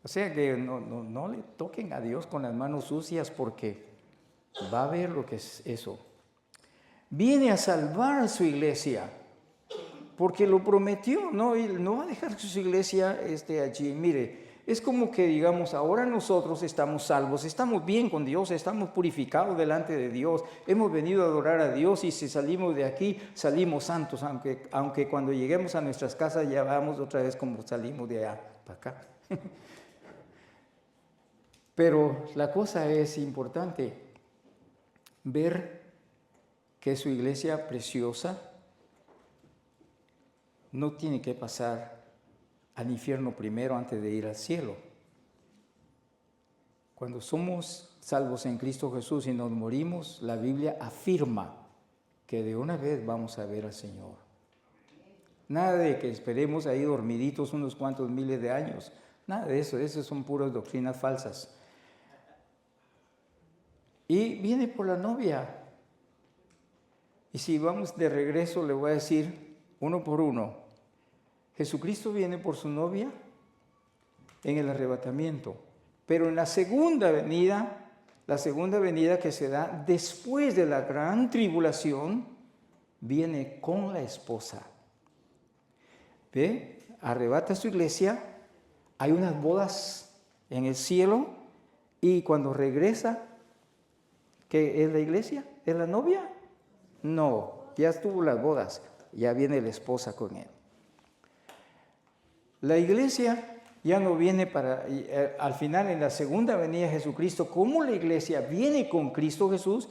O sea que no le toquen a Dios con las manos sucias, porque va a ver lo que es eso. Viene a salvar a su iglesia, porque lo prometió, ¿no? Y no va a dejar su iglesia allí. Mire, es como que digamos, ahora nosotros estamos salvos, estamos bien con Dios, estamos purificados delante de Dios, hemos venido a adorar a Dios y si salimos de aquí, salimos santos, aunque cuando lleguemos a nuestras casas ya vamos otra vez como salimos de allá para acá. Pero la cosa es importante ver que su iglesia preciosa no tiene que pasar al infierno primero antes de ir al cielo. Cuando somos salvos en Cristo Jesús y nos morimos, la Biblia afirma que de una vez vamos a ver al Señor. Nada de que esperemos ahí dormiditos unos cuantos miles de años. Nada de eso, esas son puras doctrinas falsas. Y viene por la novia. Y si vamos de regreso, le voy a decir uno por uno. Jesucristo viene por su novia en el arrebatamiento, pero en la segunda venida que se da después de la gran tribulación, viene con la esposa. ¿Ve? Arrebata a su iglesia, hay unas bodas en el cielo y cuando regresa, ¿qué es la iglesia? ¿Es la novia? No, ya estuvo las bodas, ya viene la esposa con él. La iglesia ya no viene al final en la segunda venida de Jesucristo, como la iglesia viene con Cristo Jesús,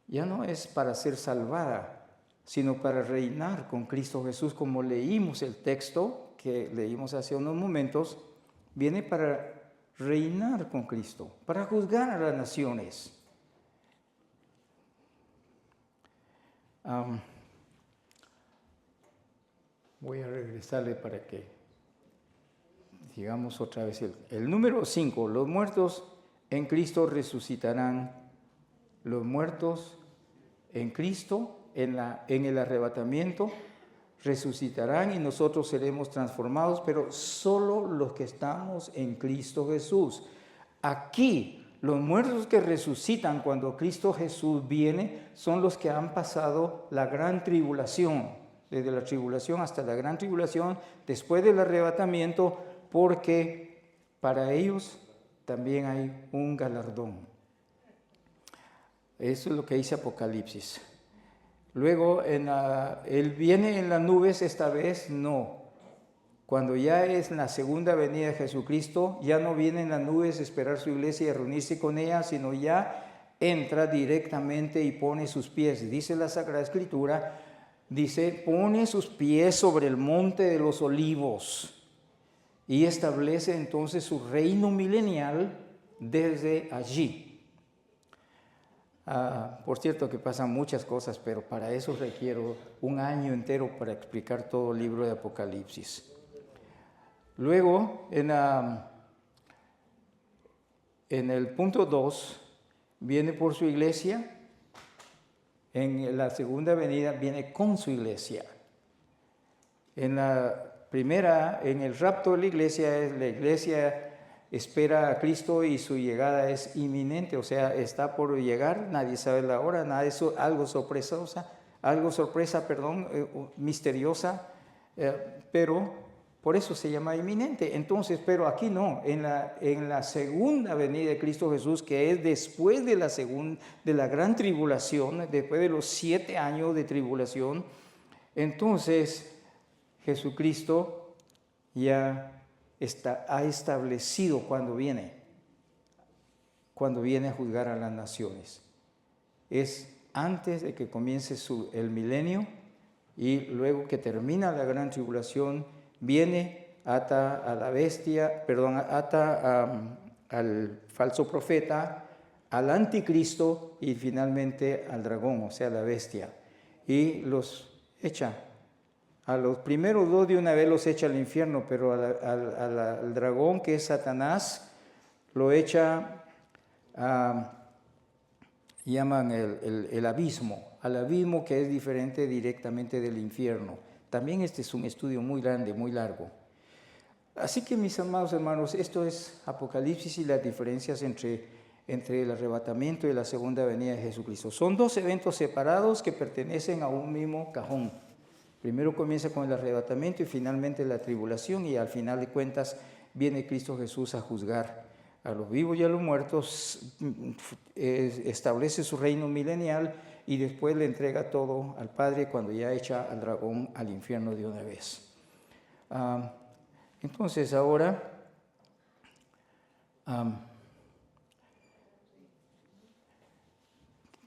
ya no es para ser salvada, sino para reinar con Cristo Jesús, como leímos el texto que leímos hace unos momentos, viene para reinar con Cristo, para juzgar a las naciones. Voy a regresarle para que digamos otra vez el número 5, los muertos en Cristo resucitarán. Los muertos en Cristo, en el arrebatamiento, resucitarán y nosotros seremos transformados, pero solo los que estamos en Cristo Jesús. Aquí, los muertos que resucitan cuando Cristo Jesús viene son los que han pasado la gran tribulación, desde la tribulación hasta la gran tribulación, después del arrebatamiento, porque para ellos también hay un galardón. Eso es lo que dice Apocalipsis. Luego, Él viene en las nubes, esta vez no. Cuando ya es la segunda venida de Jesucristo, ya no viene en las nubes a esperar su iglesia y a reunirse con ella, sino ya entra directamente y pone sus pies. Dice la Sagrada Escritura, dice, pone sus pies sobre el monte de los olivos y establece entonces su reino milenial desde allí. Por cierto que pasan muchas cosas, pero para eso requiero un año entero para explicar todo el libro de Apocalipsis. Luego, en el punto 2, viene por su iglesia. En la segunda venida viene con su iglesia. En la primera, en el rapto de la iglesia espera a Cristo y su llegada es inminente, o sea, está por llegar, nadie sabe la hora, algo sorpresa, misteriosa, pero por eso se llama inminente. Entonces, pero aquí no, en la segunda venida de Cristo Jesús, que es después de la gran tribulación, después de los 7 años de tribulación, entonces Jesucristo ya ha establecido cuando viene a juzgar a las naciones. Es antes de que comience el milenio y luego que termina la gran tribulación, viene, ata a la bestia, al falso profeta, al anticristo y finalmente al dragón, o sea, la bestia, y los echa. A los primeros 2 de una vez los echa al infierno, pero al dragón, que es Satanás, lo echa, llaman el abismo, al abismo, que es diferente directamente del infierno. También este es un estudio muy grande, muy largo. Así que, mis amados hermanos, esto es Apocalipsis y las diferencias entre el arrebatamiento y la segunda venida de Jesucristo. Son 2 eventos separados que pertenecen a un mismo cajón. Primero comienza con el arrebatamiento y finalmente la tribulación, y al final de cuentas viene Cristo Jesús a juzgar a los vivos y a los muertos, establece su reino milenial y después le entrega todo al Padre cuando ya echa al dragón al infierno de una vez. Entonces ahora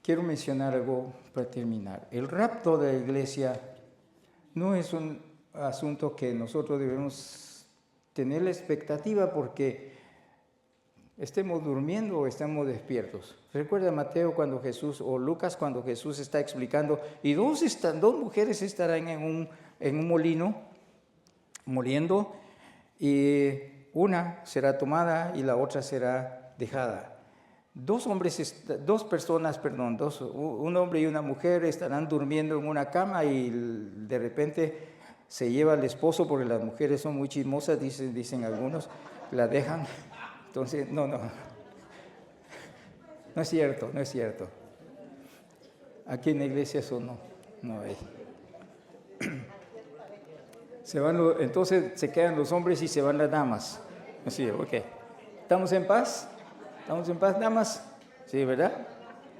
quiero mencionar algo para terminar. El rapto de la iglesia no es un asunto que nosotros debemos tener la expectativa porque estemos durmiendo o estamos despiertos. Recuerda Mateo cuando Jesús, o Lucas cuando Jesús está explicando, y dos mujeres estarán en un molino moliendo, y una será tomada y la otra será dejada. Un hombre y una mujer estarán durmiendo en una cama y de repente se lleva al esposo, porque las mujeres son muy chismosas, dicen algunos, la dejan. Entonces, no es cierto. Aquí en la iglesia eso no hay. Entonces se quedan los hombres y se van las damas. Así, ok. ¿Estamos en paz? ¿Estamos en paz, damas? Sí, ¿verdad?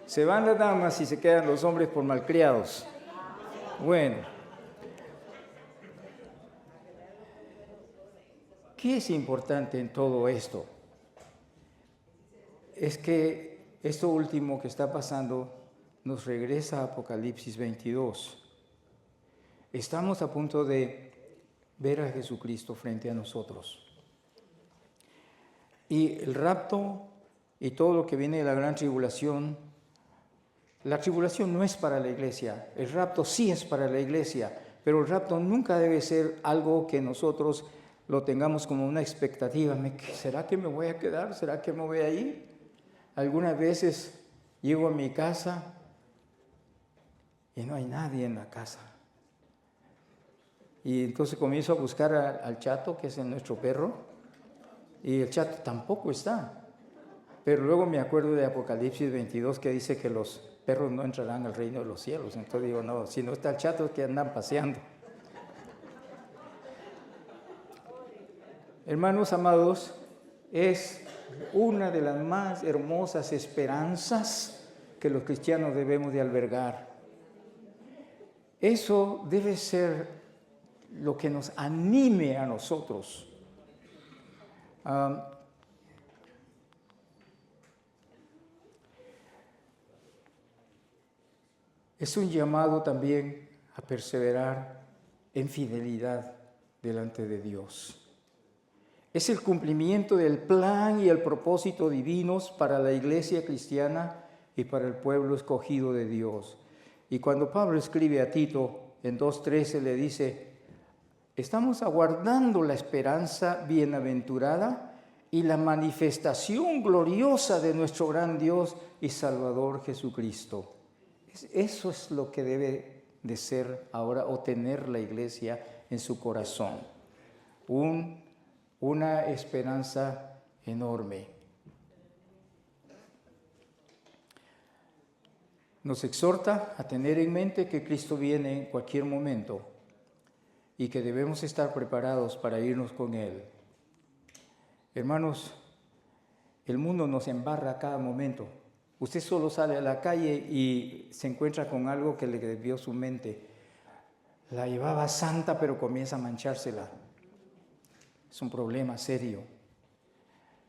Se van las damas y se quedan los hombres por malcriados. Bueno. ¿Qué es importante en todo esto? Es que esto último que está pasando nos regresa a Apocalipsis 22. Estamos a punto de ver a Jesucristo frente a nosotros. Y el rapto y todo lo que viene de la gran tribulación, la tribulación no es para la iglesia, el rapto sí es para la iglesia, pero el rapto nunca debe ser algo que nosotros lo tengamos como una expectativa. ¿Será que me voy a quedar? ¿Será que me voy a ir? Algunas veces llego a mi casa y no hay nadie en la casa. Y entonces comienzo a buscar al Chato, que es nuestro perro, y el Chato tampoco está. Pero luego me acuerdo de Apocalipsis 22 que dice que los perros no entrarán al reino de los cielos. Entonces digo, no, si no está el Chato es que andan paseando. Hermanos amados, es una de las más hermosas esperanzas que los cristianos debemos de albergar. Eso debe ser lo que nos anime a nosotros. Es un llamado también a perseverar en fidelidad delante de Dios. Es el cumplimiento del plan y el propósito divinos para la iglesia cristiana y para el pueblo escogido de Dios. Y cuando Pablo escribe a Tito en 2:13 le dice, estamos aguardando la esperanza bienaventurada y la manifestación gloriosa de nuestro gran Dios y Salvador Jesucristo. Eso es lo que debe de ser ahora o tener la iglesia en su corazón. Una esperanza enorme. Nos exhorta a tener en mente que Cristo viene en cualquier momento y que debemos estar preparados para irnos con Él. Hermanos, el mundo nos embarra a cada momento. Usted solo sale a la calle y se encuentra con algo que le desvió su mente. La llevaba santa, pero comienza a manchársela. Es un problema serio.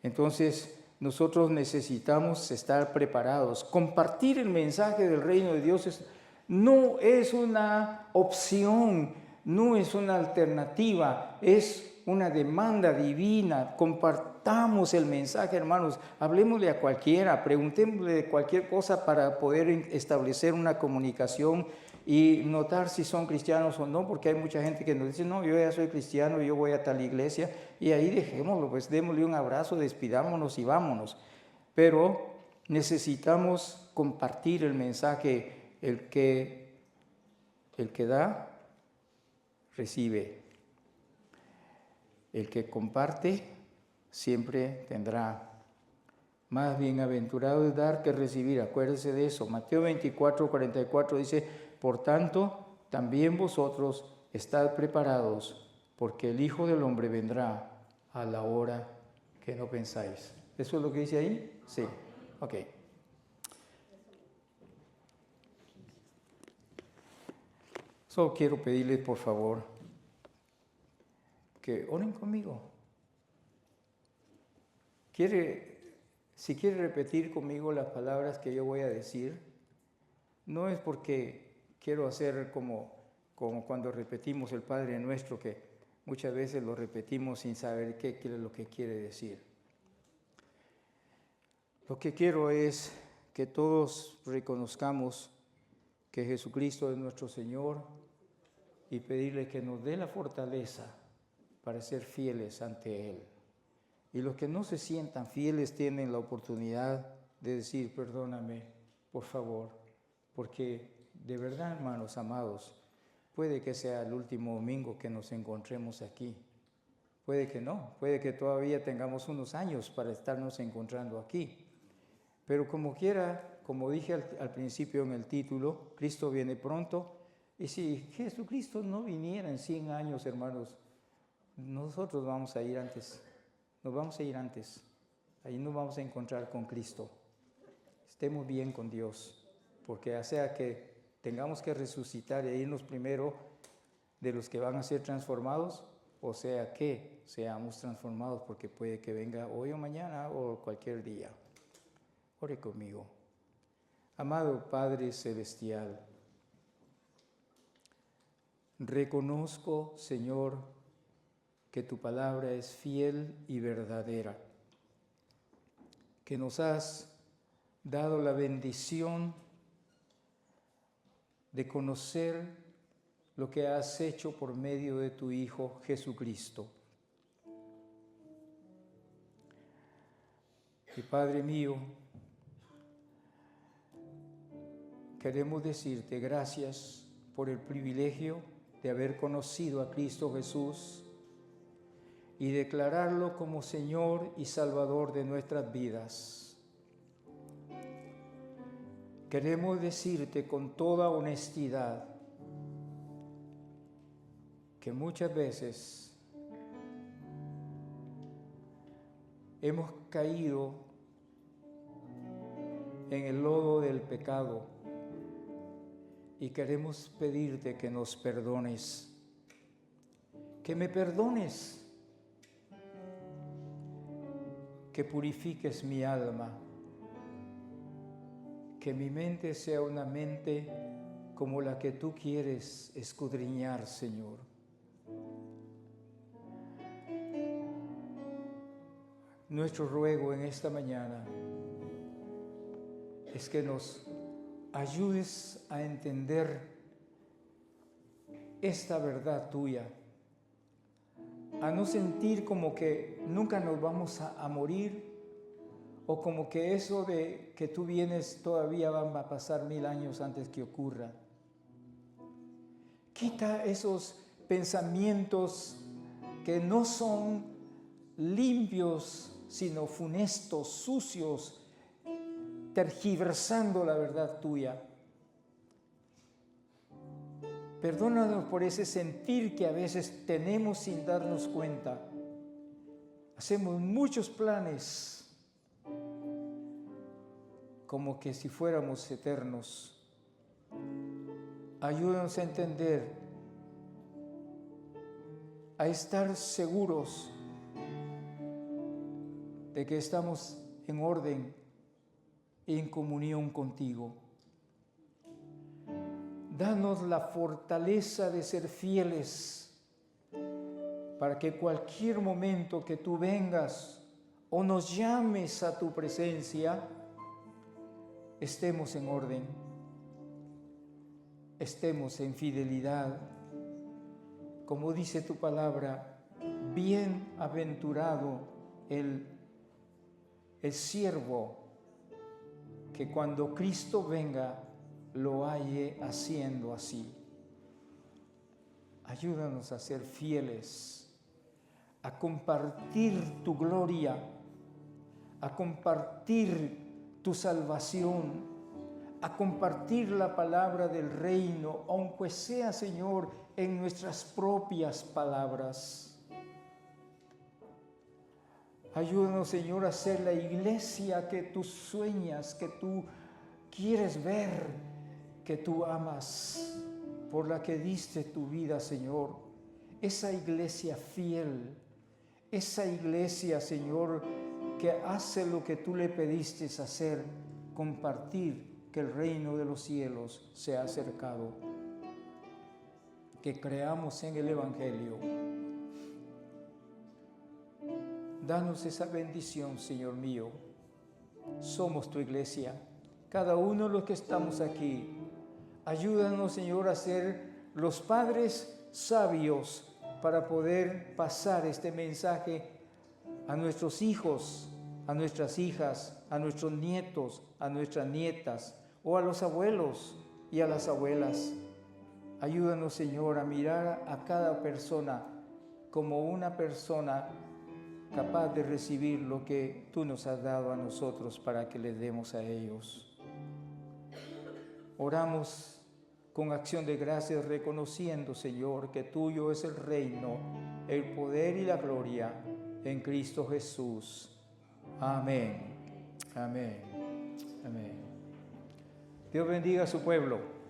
Entonces, nosotros necesitamos estar preparados. Compartir el mensaje del reino de Dios no es una opción, no es una alternativa, es una demanda divina. Compartamos el mensaje, hermanos. Hablemosle a cualquiera, preguntémosle de cualquier cosa para poder establecer una comunicación y notar si son cristianos o no, porque hay mucha gente que nos dice, no, yo ya soy cristiano, yo voy a tal iglesia, y ahí dejémoslo, pues démosle un abrazo, despidámonos y vámonos. Pero necesitamos compartir el mensaje, el que da, recibe. El que comparte siempre tendrá. Más bienaventurado es dar que recibir. Acuérdese de eso. Mateo 24:44 dice, por tanto, también vosotros estad preparados, porque el Hijo del Hombre vendrá a la hora que no pensáis. ¿Eso es lo que dice ahí? Sí. Ok. Solo quiero pedirles, por favor, que oren conmigo. Si quiere repetir conmigo las palabras que yo voy a decir, no es porque quiero hacer como cuando repetimos el Padre Nuestro, que muchas veces lo repetimos sin saber qué es lo que quiere decir. Lo que quiero es que todos reconozcamos que Jesucristo es nuestro Señor y pedirle que nos dé la fortaleza para ser fieles ante Él. Y los que no se sientan fieles tienen la oportunidad de decir, perdóname, por favor, porque de verdad, hermanos amados, puede que sea el último domingo que nos encontremos aquí. Puede que no, puede que todavía tengamos unos años para estarnos encontrando aquí. Pero como quiera, como dije al principio en el título, Cristo viene pronto. Y si Jesucristo no viniera en 100 años, hermanos, nosotros vamos a ir antes. Nos vamos a ir antes. Ahí nos vamos a encontrar con Cristo. Estemos bien con Dios, porque ya sea que tengamos que resucitar e irnos primero de los que van a ser transformados, o sea que seamos transformados, porque puede que venga hoy o mañana o cualquier día. Ore conmigo. Amado Padre Celestial, reconozco, Señor, que tu palabra es fiel y verdadera, que nos has dado la bendición de conocer lo que has hecho por medio de tu Hijo Jesucristo. Y Padre mío, queremos decirte gracias por el privilegio de haber conocido a Cristo Jesús y declararlo como Señor y Salvador de nuestras vidas. Queremos decirte con toda honestidad que muchas veces hemos caído en el lodo del pecado y queremos pedirte que nos perdones, que me perdones, que purifiques mi alma, que mi mente sea una mente como la que tú quieres escudriñar, Señor. Nuestro ruego en esta mañana es que nos ayudes a entender esta verdad tuya, a no sentir como que nunca nos vamos a morir, o como que eso de que tú vienes todavía va a pasar 1000 años antes que ocurra. Quita esos pensamientos que no son limpios, sino funestos, sucios, tergiversando la verdad tuya. Perdónanos por ese sentir que a veces tenemos sin darnos cuenta. Hacemos muchos planes como que si fuéramos eternos. Ayúdanos a entender, a estar seguros de que estamos en orden y en comunión contigo. Danos la fortaleza de ser fieles para que cualquier momento que tú vengas o nos llames a tu presencia, estemos en orden, estemos en fidelidad. Como dice tu palabra, bienaventurado el siervo que cuando Cristo venga lo halle haciendo así. Ayúdanos a ser fieles, a compartir tu gloria, a compartir tu salvación, a compartir la palabra del reino, aunque sea, Señor, en nuestras propias palabras. Ayúdanos, Señor, a ser la iglesia que tú sueñas, que tú quieres ver, que tú amas, por la que diste tu vida, Señor. Esa iglesia fiel, esa iglesia, Señor, que hace lo que tú le pediste hacer, compartir que el reino de los cielos se ha acercado, que creamos en el Evangelio. Danos esa bendición, Señor mío. Somos tu iglesia, cada uno de los que estamos aquí. Ayúdanos, Señor, a ser los padres sabios para poder pasar este mensaje a nuestros hijos, a nuestras hijas, a nuestros nietos, a nuestras nietas, o a los abuelos y a las abuelas. Ayúdanos, Señor, a mirar a cada persona como una persona capaz de recibir lo que tú nos has dado a nosotros para que les demos a ellos. Oramos con acción de gracias, reconociendo, Señor, que tuyo es el reino, el poder y la gloria en Cristo Jesús. Amén. Amén. Amén. Dios bendiga a su pueblo.